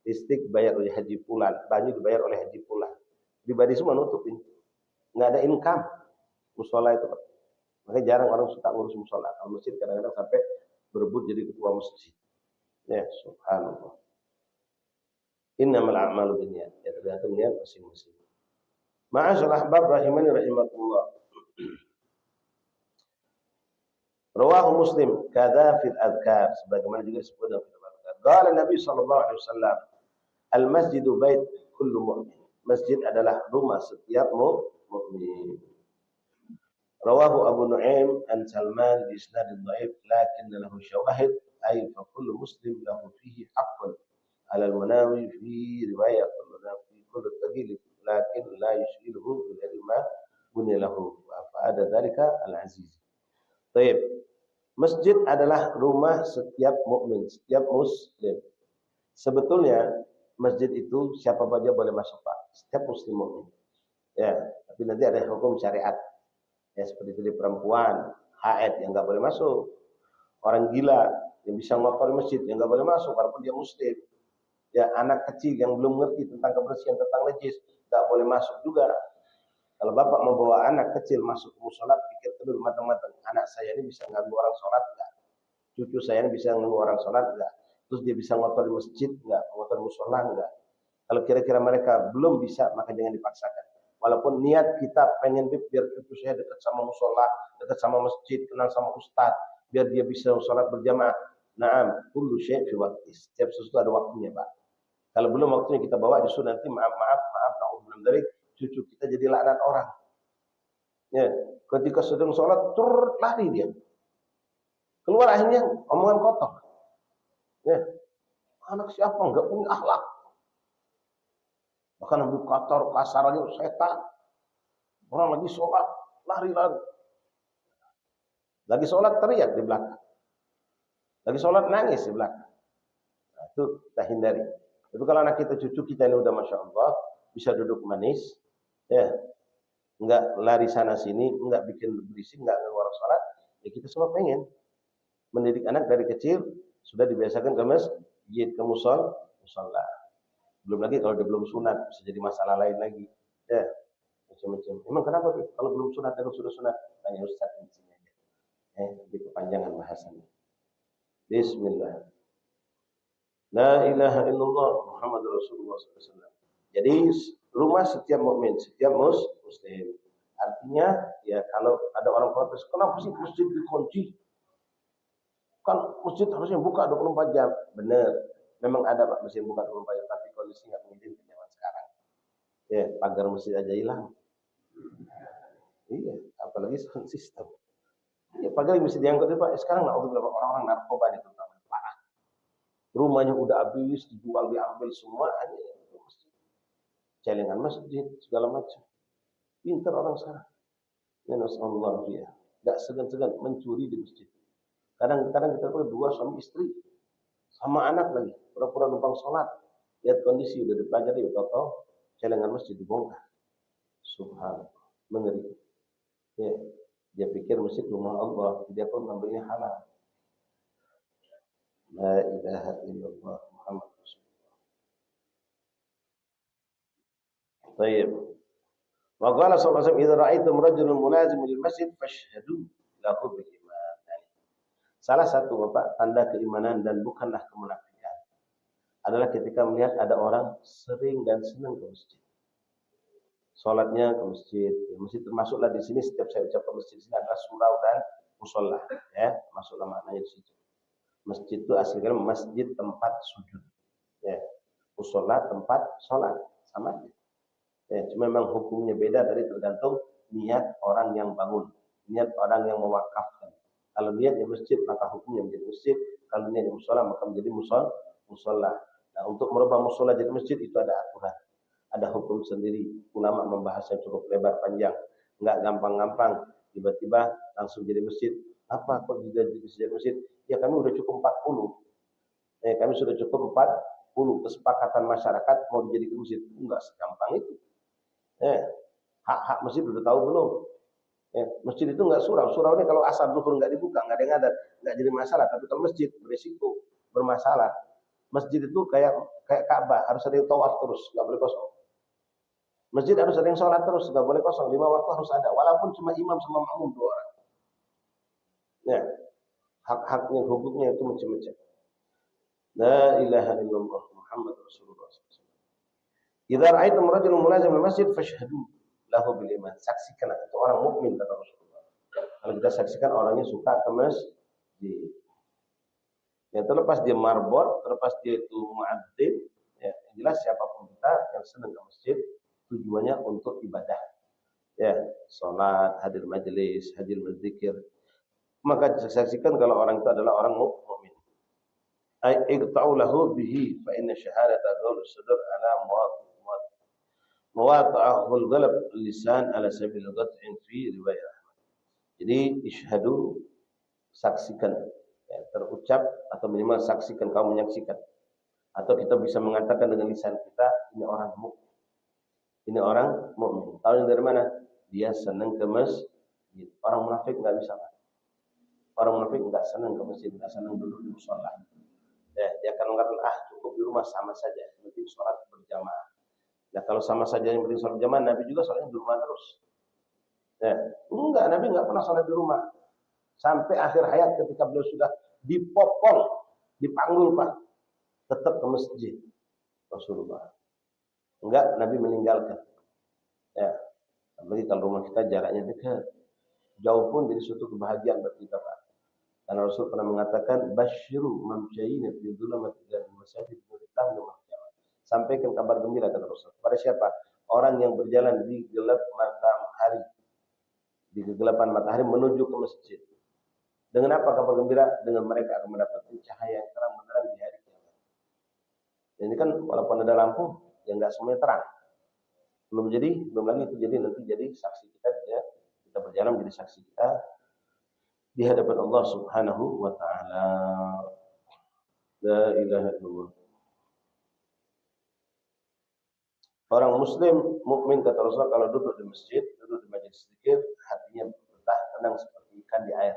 Listrik dibayar oleh haji pulan, banyu dibayar oleh haji pulan. Pribadi semua nutupin. Nggak ada income musola itu. Makanya jarang orang suka ngurus musola. Kalau masjid kadang-kadang sampai berebut jadi ketua masjid. Ya, subhanallah. Innamal a'malu binniyat. Ya, tergantung niat masing-masing. Ma'asyal ahbab rahimani rahimakumullah. Rawahu Muslim kadza fil adhkar, sebagaimana juga disebut dalam kitab adhkar. Qala Nabi sallallahu alaihi wasallam, al-masjidu bait kullu mu'min. Masjid adalah rumah setiap mukmin. Rawahu Abu Nu'aim an Salman bi isnad dhaif lakin lahu syawahid ay fa kullu muslim lahu fihi haqqun ala al-munawi fi riwayat fi kullu tadil lakin la yushghiluhu bil ilma bunya lahu fa ada dzalika al-aziz. Baik. Masjid adalah rumah setiap mukmin, setiap muslim. Sebetulnya masjid itu siapa saja boleh masuk, Pak. Setiap muslim mukmin. Ya, tapi nanti ada hukum syariat. Ya, seperti itu di perempuan, haid yang enggak boleh masuk. Orang gila yang bisa ngotori masjid yang enggak boleh masuk walaupun dia muslim. Ya, anak kecil yang belum ngerti tentang kebersihan, tentang najis, enggak boleh masuk juga. Kalau bapak mau bawa anak kecil masuk ke musola, pikir dulu matang-matang. Anak saya ini bisa nganggu orang sholat enggak? Cucu saya ini bisa nganggu orang sholat enggak? Terus dia bisa ngotor di masjid enggak? Ngotor musola enggak? Kalau kira-kira mereka belum bisa, maka jangan dipaksakan. Walaupun niat kita pengen biar cucu saya dekat sama musola, dekat sama masjid, kenal sama ustaz, biar dia bisa sholat berjamaah. Naam, kullu syai' fi waqti. Setiap sesuatu ada waktunya, Pak. Kalau belum waktunya kita bawa, justru nanti maaf, belum dari cucu kita jadi laknat orang. Ya, ketika sedang sholat, lari dia. Keluar akhirnya omongan kotor. Ya, anak siapa enggak punya akhlak. Bahkan lebih kotor, kasar lagi, setan. Orang lagi sholat, lari-lari. Lagi sholat teriak di belakang. Lagi sholat nangis di belakang. Nah, itu kita hindari. Tapi kalau anak kita, cucu kita ini udah Masya Allah, bisa duduk manis, ya, nggak lari sana sini, nggak bikin berisik, nggak ngewar sholat, ya kita semua pengen mendidik anak dari kecil, sudah dibiasakan ke masjid, ke musola. Belum lagi kalau dia belum sunat, bisa jadi masalah lain lagi. Ya, macam-macam. Emang kenapa? Kalau belum sunat dan sudah sunat, tanya Ustaz di sini aja. Di kepanjangan bahasanya. Bismillah. La ilaha illallah Muhammad Rasulullah SAW. Jadi rumah setiap mukmin, setiap muslim. Artinya ya kalau ada orang protes, kenapa sih masjid dikunci? Kan masjid harusnya buka 24 jam. Benar. Memang ada Pak masjid buka 24 jam, tapi kondisi nggak mengizinkan zaman sekarang. Ya, pagar masjid aja hilang. Iya, apalagi sound system. Ya, pagar masjid diangkut Pak. Sekarang beberapa orang narkoba itu parah. Rumahnya udah habis, dijual, diambil semua, hanya masjid. Celengan masjid, segala macam. Pintar orang sekarang. Ya nasallahu fiha. Enggak segan-segan mencuri di masjid. Kadang-kadang kita tuh 2 suami istri sama anak lagi, pura-pura numpang sholat. Lihat kondisi udah dipelajari, tahu celengan masjid dibongkar. Subhanallah, mengerikan. Ya, dia pikir masjid rumah Allah, dia pun ngambilnya halal. La ilaha illallah Muhammad Rasulullah. Baik. Wa qala sallallahu alaihi wasallam, "Idza ra'aitum rajulan mulaziman lil masjid fashhadu lahu bil iman." Salah satu Bapak tanda keimanan dan bukanlah kemunafikan adalah ketika melihat ada orang sering dan senang ke masjid. Salatnya ke masjid. Ya, masjid termasuklah di sini, setiap saya ucap ke masjid di sini adalah surau dan musola, ya, masuklah maknanya di situ. Masjid itu aslinya masjid tempat sujud. Ya. Musola tempat sholat, sama aja. Ya, cuma memang hukumnya beda dari tergantung niat orang yang bangun, niat orang yang mewakafkan. Kalau niatnya masjid maka hukumnya menjadi masjid, kalau niatnya musola maka menjadi musola. Nah, untuk merubah musola jadi masjid itu ada aturan, ada hukum sendiri. Ulama membahasnya cukup lebar panjang, nggak gampang-gampang tiba-tiba langsung jadi masjid. Apa kok jadi masjid? Ya kami udah cukup 40. Kami sudah cukup 40 kesepakatan masyarakat mau dijadikan masjid. Enggak segampang itu. Hak-hak masjid udah tahu belum? Masjid itu enggak surau. Surau ini kalau asar zuhur enggak dibuka, enggak ada yang adat, enggak jadi masalah. Tapi kalau masjid berisiko bermasalah. Masjid itu kayak Ka'bah, harus ada yang tawaf terus, enggak boleh kosong. Masjid harus ada yang sholat terus, enggak boleh kosong. 5 waktu harus ada, walaupun cuma imam sama makmum 2 orang. Ya, hak-haknya, hukumnya itu macam-macam. La ilaha illallah Muhammad Rasulullah SAW. Idza ra'aitum rajulan mulazim al-masjid fashhadu lahu bil iman. Saksikan itu orang mukmin kata Rasulullah. Kalau kita saksikan orangnya suka ke masjid. Ya terlepas dia marbot, terlepas dia itu muadzin, ya jelas siapapun kita yang senang ke masjid tujuannya untuk ibadah. Ya, salat, hadir majelis, hadir berzikir. Maka saksikan kalau orang itu adalah orang mukmin. Ay iqta'u lahu bihi fa inna syahadata qawl as-sadr ala muwata'ahul ghalab lisan ala sabil qat'in fi riwayah. Jadi isyhadu, saksikan, ya, terucap atau minimal saksikan, kamu menyaksikan, atau kita bisa mengatakan dengan lisan kita ini orang mukmin. Ini orang mukmin. Tahu dari mana? Dia senang ke masjid. Orang munafik enggak bisa. Orang munafik enggak senang ke masjid, enggak senang duduk di mushola. Dia akan mengatakan cukup di rumah sama saja, penting sholat berjamaah. Nah kalau sama saja yang penting sholat berjamaah, Nabi juga sholatnya di rumah terus. Enggak, Nabi enggak pernah sholat di rumah sampai akhir hayat ketika beliau sudah dipopong, dipanggul Pak, tetap ke masjid Rasulullah. Enggak, Nabi meninggalkan. Ya, apalagi kalau rumah kita jaraknya dekat, jauh pun jadi suatu kebahagiaan bagi kita Pak. Karena Rasul pernah mengatakan, "Basyiru man syayina fi dzulamatil masajid muritam yaumil qiyamah." Sampaikan kabar gembira kata Rasul. Kepada siapa? Orang yang berjalan di gelap matahari, di kegelapan matahari menuju ke masjid. Dengan apa kabar gembira? Dengan mereka akan mendapatkan cahaya yang terang benderang di hari kiamat. Ini kan walaupun ada lampu, ya enggak semuanya terang. Belum lagi itu jadi nanti jadi saksi kita berjalan menjadi saksi kita di hadapan Allah Subhanahu wa taala. La ilaha illallah. Orang muslim mukmin kata Rasulullah kalau duduk di masjid, duduk di majelis zikir, hatinya betah tenang seperti ikan di air.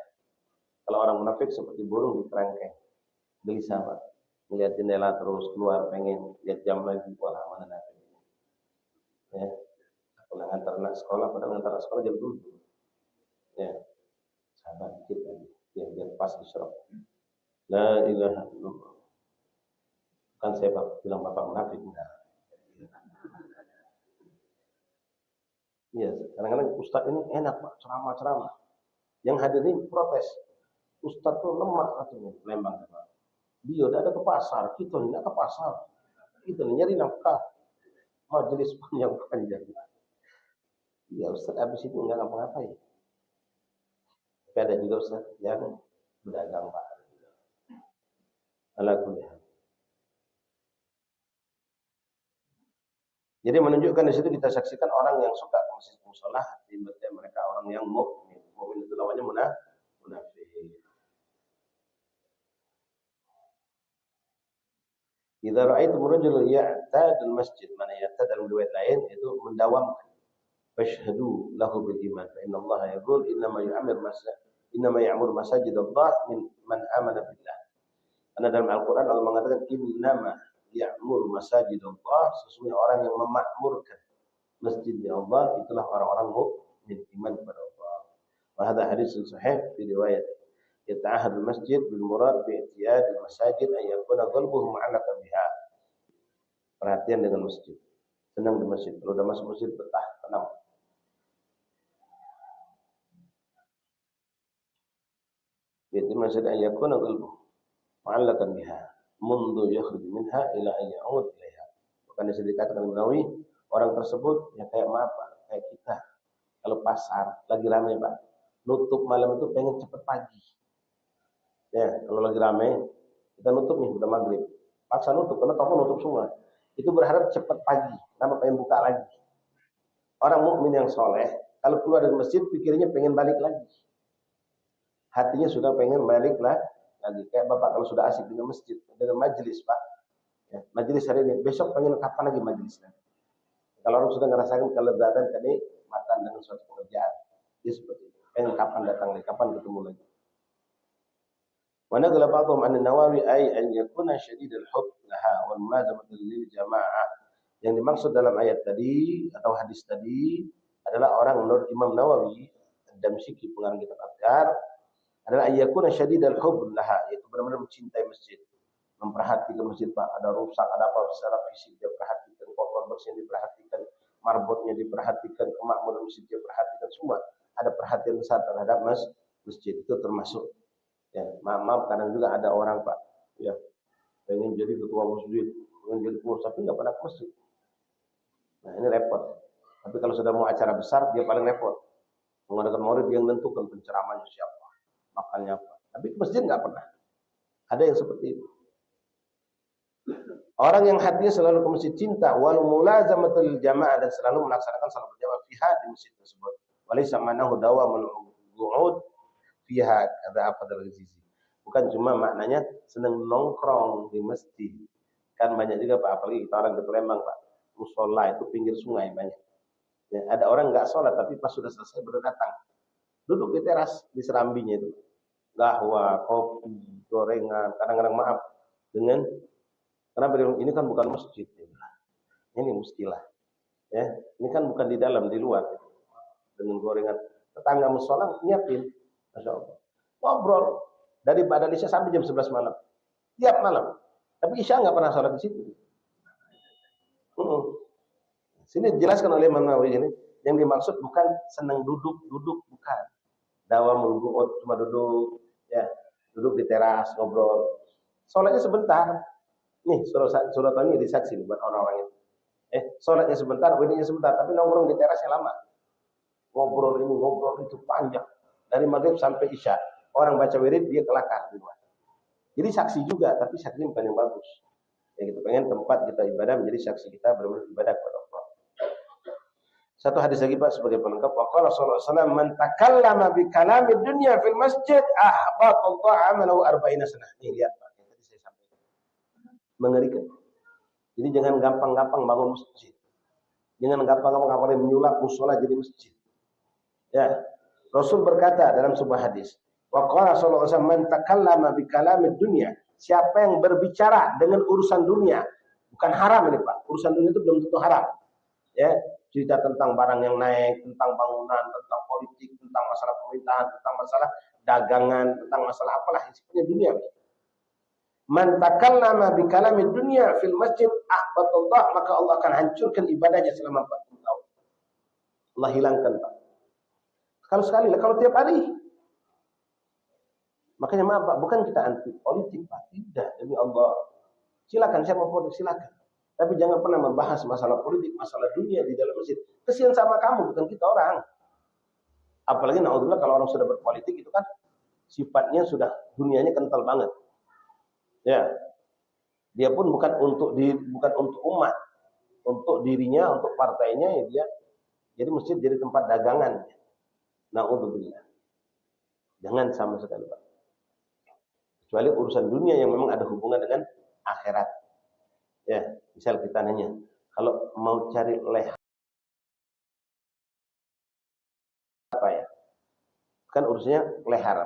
Kalau orang munafik seperti burung di kerangkeng, gelisah Pak. Melihat jendela terus keluar, pengen lihat jam lagi, wah mana nanti. Ya, kalau ngantar anak sekolah, padahal ngantar anak sekolah jam 7. Ya, sabar dikit lagi, ya biar pas isyraq. La ilaha illallah. Bukan saya bilang bapak munafik, enggak. Iya, kadang-kadang Ustadz ini enak Pak, ceramah-ceramah. Yang hadir ini protes. Ustadz tuh lemah katanya, Lembang Pak. Dia udah ada ke pasar, kita ini ke pasar. Kita ini nyari nafkah. Majelis panjang-panjang. Iya Ustadz, habis itu enggak ngapa-ngapain. Tapi ada juga Ustadz yang berdagang Pak. Ala kulli hal. Jadi menunjukkan di situ kita saksikan orang yang suka ke masjid mushola, hati mereka orang yang mukmin. Mukmin itu lawannya munafik. Idza ra'aitum rajulan ya'tadul masjid, mana ya'tad dalam riwayat lain itu mendawamkan. Fashhadu lahu bil iman. Fa inna Allah yaqul innama ya'mur masajid Allah min man amana billah. Karena dalam Al-Qur'an Allah mengatakan innama ya'mur masajid Allah, sesungguhnya orang yang memakmurkan masjid Allah itulah orang-orang mukmin iman kepada Allah. Wa hadha haditsun sahih fi riwayat yata'ahad al-masjid bil murad bi i'tiyad al-masajid an yakuna qalbuhu mu'allaqan biha. Perhatian dengan masjid. Senang di masjid. Kalau udah masuk masjid betah, tenang. Itu masjid an yakuna qalbuhu mu'allaqan biha. Mundu yakhruj minha ila an ya'ud ilaiha. Bukan dikatakan Nawawi, orang tersebut ya kayak apa? Kayak kita. Kalau pasar lagi ramai Pak, nutup malam itu pengen cepet pagi. Ya, kalau lagi ramai, kita nutup nih udah maghrib. Paksa nutup karena toko nutup semua. Itu berharap cepet pagi, nama pengen buka lagi. Orang mukmin yang soleh, kalau keluar dari masjid pikirnya pengen balik lagi. Hatinya sudah pengen balik lagi. Kayak Bapak kalau sudah asik dengan masjid, dengan majelis Pak. Ya, majelis hari ini, besok pengen kapan lagi majelisnya? Kalau orang sudah ngerasakan kelezatan kenikmatan dengan suatu pekerjaan, dia seperti itu. Pengen kapan datang lagi, kapan ketemu lagi. Wa naqala ba'dhum an an-Nawawi ay an yakuna syadidul hubb laha wal mulazamatu lil jamaah. Yang dimaksud dalam ayat tadi atau hadis tadi adalah orang menurut Imam Nawawi Ad-Damsyiki pengarang kitab Adhkar adalah ayyakuna syadidal hubb laha, yaitu benar-benar mencintai masjid, memperhatikan masjid Pak, ada rusak, ada apa secara fisik dia perhatikan, kotor bersih diperhatikan, marbotnya diperhatikan, kemakmuran masjid dia perhatikan, semua ada perhatian besar terhadap masjid. Itu termasuk ya, maaf kadang juga ada orang Pak ya pengen jadi ketua masjid, pengen jadi pengurus tapi nggak pernah ke masjid. Nah ini repot. Tapi kalau sudah mau acara besar dia paling repot, mengadakan maulid dia yang menentukan penceramahnya siapa, makannya apa. Tapi ke masjid nggak pernah. Ada yang seperti itu. Orang yang hatinya selalu ke masjid, cinta wal mulazamatul jamaah, dan selalu melaksanakan salat berjamaah fiha di masjid tersebut. Walaysa manahu dawamul qu'ud fiha kada afdal gizi. Bukan cuma maknanya senang nongkrong di masjid. Kan banyak juga Pak, apalagi kita orang di Lembang Pak, musola itu pinggir sungai banyak. Ya, ada orang nggak sholat tapi pas sudah selesai baru datang, duduk di teras di serambinya itu, gahwa, kopi, gorengan, kadang-kadang maaf dengan karena bilang ini kan bukan masjid, ini muskilah, ya ini kan bukan di dalam, di luar, dengan gorengan. Tetangga musola nyiapin, masya Allah, ngobrol dari Ba'da Isya sampai jam 11 malam, tiap malam. Tapi Isya nggak pernah sholat di situ. Sini dijelaskan oleh Imam Nawawi ini, yang dimaksud bukan senang duduk, bukan. Dawamul qu'ud cuma duduk, ya, duduk di teras ngobrol. Sholatnya sebentar. Nih surat ini disaksi buat orang-orang itu. Sholatnya sebentar, wiridnya sebentar, tapi nongkrong di terasnya lama. Ngobrol ini, ngobrol itu panjang. Dari maghrib sampai Isya. Orang baca wirid dia kelakar di luar. Jadi saksi juga, tapi saksi bukan yang bagus. Ya kita pengen tempat kita ibadah menjadi saksi kita benar-benar ibadah kepada Allah. Satu hadis lagi Pak sebagai pelengkap. Waqala sallallahu alaihi wasallam man takallama bi kalamid dunya fil masjid ahbatallahu amalahu 40 sanah. Nih lihat Pak, yang tadi saya sampaikan. Mengerikan. Jadi jangan gampang-gampang bangun masjid. Jangan gampang-gampang apalagi menyulap mushola jadi masjid. Ya. Rasul berkata dalam sebuah hadis, waqala sallallahu alaihi wasallam man takallama bi kalamid dunya. Siapa yang berbicara dengan urusan dunia, bukan haram ini Pak. Urusan dunia itu belum tentu haram. Ya, cerita tentang barang yang naik, tentang bangunan, tentang politik, tentang masalah pemerintahan, tentang masalah dagangan, tentang masalah apalah isinya dunia. Man takallama bi kalamid dunya fil masjid ahbatallah, maka Allah akan hancurkan ibadahnya selama 40 tahun. Allah hilangkan Pak. Kalau sekali lah, kalau tiap hari. Makanya maaf Pak, bukan kita anti politik Pak, tidak, demi Allah. Silakan siapa politik silakan. Tapi jangan pernah membahas masalah politik, masalah dunia di dalam masjid. Kesian sama kamu, bukan kita orang. Apalagi naudzubillah kalau orang sudah berpolitik itu kan sifatnya sudah dunianya kental banget. Ya. Dia pun bukan untuk umat, untuk dirinya, untuk partainya ya dia. Jadi masjid jadi tempat dagangan. Naudzubillah. Jangan sama sekali Pak. Kecuali urusan dunia yang memang ada hubungan dengan akhirat. Ya, misal kita nanya, kalau mau cari leher apa ya? Kan urusannya leher.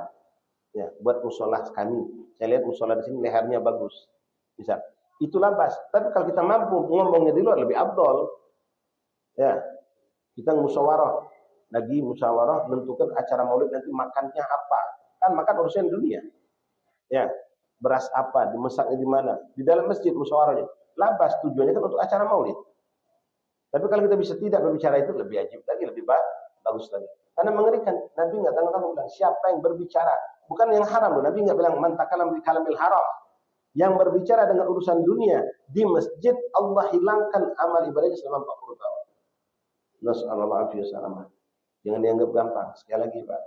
Ya, buat musola kami. Saya lihat musola di sini lehernya bagus. Misal, itulah pas. Tapi kalau kita mampu ngomongnya di luar lebih afdol. Ya, kita musyawarah. Lagi musyawarah menentukan acara maulid nanti makannya apa. Kan makan urusan dunia. Ya, beras apa, dimasaknya di mana? Di dalam masjid musyawarahnya. Labas tujuannya kan untuk acara maulid. Tapi kalau kita bisa tidak berbicara itu lebih ajib lagi, lebih bagus lagi. Karena mengerikan. Nabi nggak tanggung bilang siapa yang berbicara, bukan yang haram loh. Nabi nggak bilang man takalam bi kalamil haram. Yang berbicara dengan urusan dunia di masjid Allah hilangkan amal ibadahnya selama 40 tahun. Nasallallahu alaihi wasallam. Jangan dianggap gampang. Sekali lagi Pak.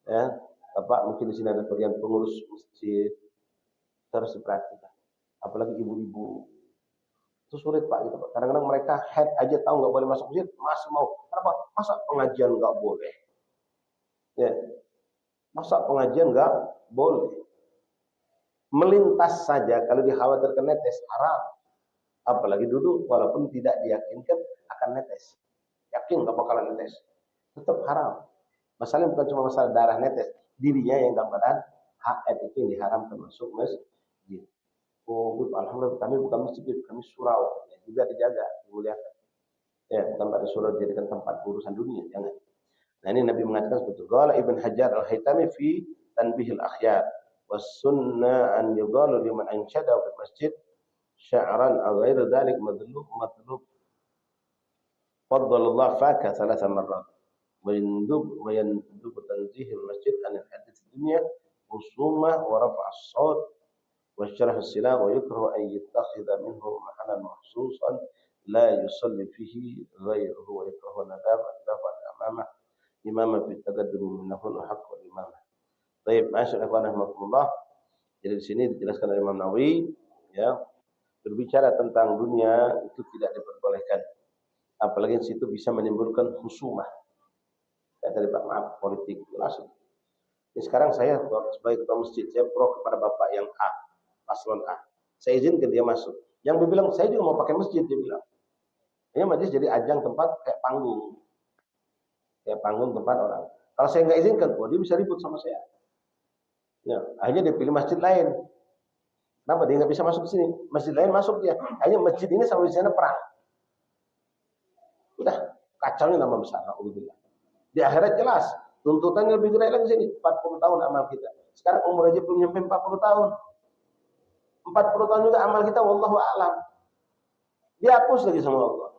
Ya, Bapak mungkin di sini ada bagian pengurus masjid. Harus diperhatikan. Apalagi ibu-ibu. Itu sulit Pak gitu Pak. Kadang-kadang mereka head aja tahu nggak boleh masuk masjid, masih mau. Kenapa? Masa pengajian nggak boleh? Ya. Masa pengajian nggak boleh? Melintas saja kalau dikhawatirkan netes haram. Apalagi duduk walaupun tidak diyakinkan akan netes. Yakin nggak bakalan netes. Tetap haram. Masalahnya bukan cuma masalah darah netes, dirinya yang dalam keadaan haid itu yang diharamkan masuk masjid. Oh, alhamdulillah kami bukan masjid, kami surau. Ya, juga dijaga, dimuliakan. Ya, bukan pada surau dijadikan tempat urusan dunia, jangan. Nah, ini Nabi mengatakan seperti itu. Qala Ibn Hajar Al-Haytami fi Tanbihil Akhyar. Was sunnah an yuqalu liman anshada fi masjid sya'ran aw ghairu dzalik madlub. Faddalallah faka 3 marrat. Wa yandub tanzihil masjid anil hadits dunya usumah wa raf'a as-saut والشرح السلاح ويكره أن يتخذ منه محلا مخصوصا لا يصلي فيه غيره ويكره النداب الدفع أمامه إمامة في التقدم منه الحق والإمامة. طيب masyaallah rahmatullah. Jadi di sini dijelaskan oleh Imam Nawawi ya, berbicara tentang dunia itu tidak diperbolehkan. Apalagi di situ bisa menimbulkan husumah. Kayak tadi Pak, maaf politik langsung. Jadi sekarang saya sebagai ketua masjid saya pro kepada Bapak yang A. Paslon A. Saya izinkan dia masuk. Yang dia bilang, saya juga mau pakai masjid, dia bilang. Ini masjid jadi ajang tempat kayak panggung. Kayak panggung tempat orang. Kalau saya nggak izinkan, dia bisa ribut sama saya. Ya, akhirnya dia pilih masjid lain. Kenapa? Dia nggak bisa masuk ke sini. Masjid lain masuk dia. Akhirnya masjid ini sama di sana perang. Udah, kacaunya nama besar. Di akhirat jelas. Tuntutannya lebih gede lagi sini. 40 tahun amal kita. Sekarang umur aja belum nyampe 40 tahun. 40 tahun juga amal kita wallahu a'lam. Dihapus lagi sama Allah.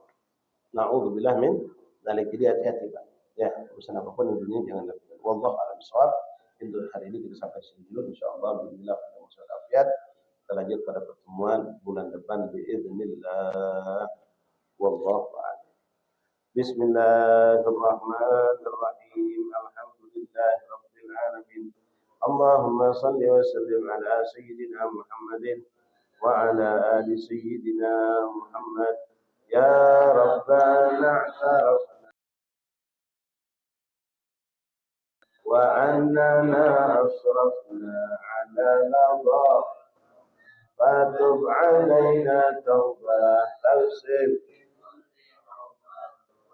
Na'udzubillah min dzalik. Jadi hati-hati Pak. Ya, urusan apapun di dunia jangan lakukan. Wallahu a'lam bishawab. Untuk hari ini kita sampai sini dulu insyaallah bismillah wa afiat. Kita lanjut pada pertemuan bulan depan باذنillah. Wallahu a'lam. Bismillahirrahmanirrahim. Alhamdulillahirabbil alamin. اللهم صل وسلم على سيدنا محمد وعلى آل سيدنا محمد يا ربنا اعترفنا وأننا أسرفنا على لظى فتب علينا توبة تغسل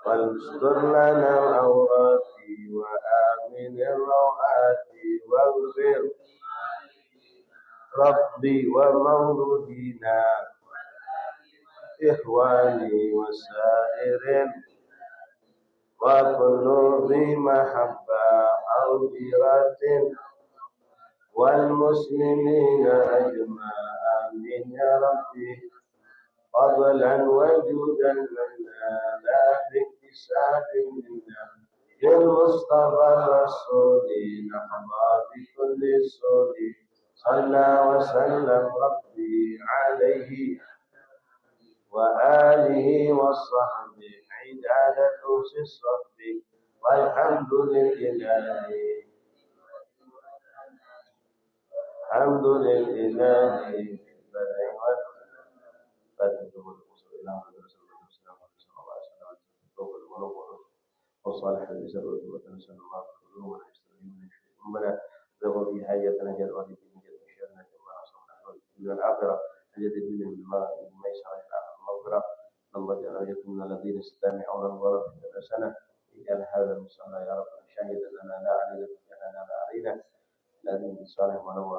واستر لنا العورات وآمن الروعات واغفر ربي ومولودينا إخواني وسائر وكل ذي محبة أو جيرة والمسلمين أجمع آمين يا ربي فضلا وجودا لنا لا باكتساب منا بالمصطفى الرسول نحظى بكل سور صلى وسلم ربي عليه وآله وصحبه عدادة في الصحب والحمد لله الحمد لله وصالح الرسالة وتنسل الله كلهم ونستعين ربنا بغضي حاجتنا جل والدين جل شأننا كما أصلنا من الآخرة أجد الدين من الميسر الآخر المغفرة اللهم اجعل يكن من الذين يستمعون القول فيتبعون اجعل هذا المصلى يا رب شاهدا لنا لا علينا فجعلنا لا علينا الذين صالح ونور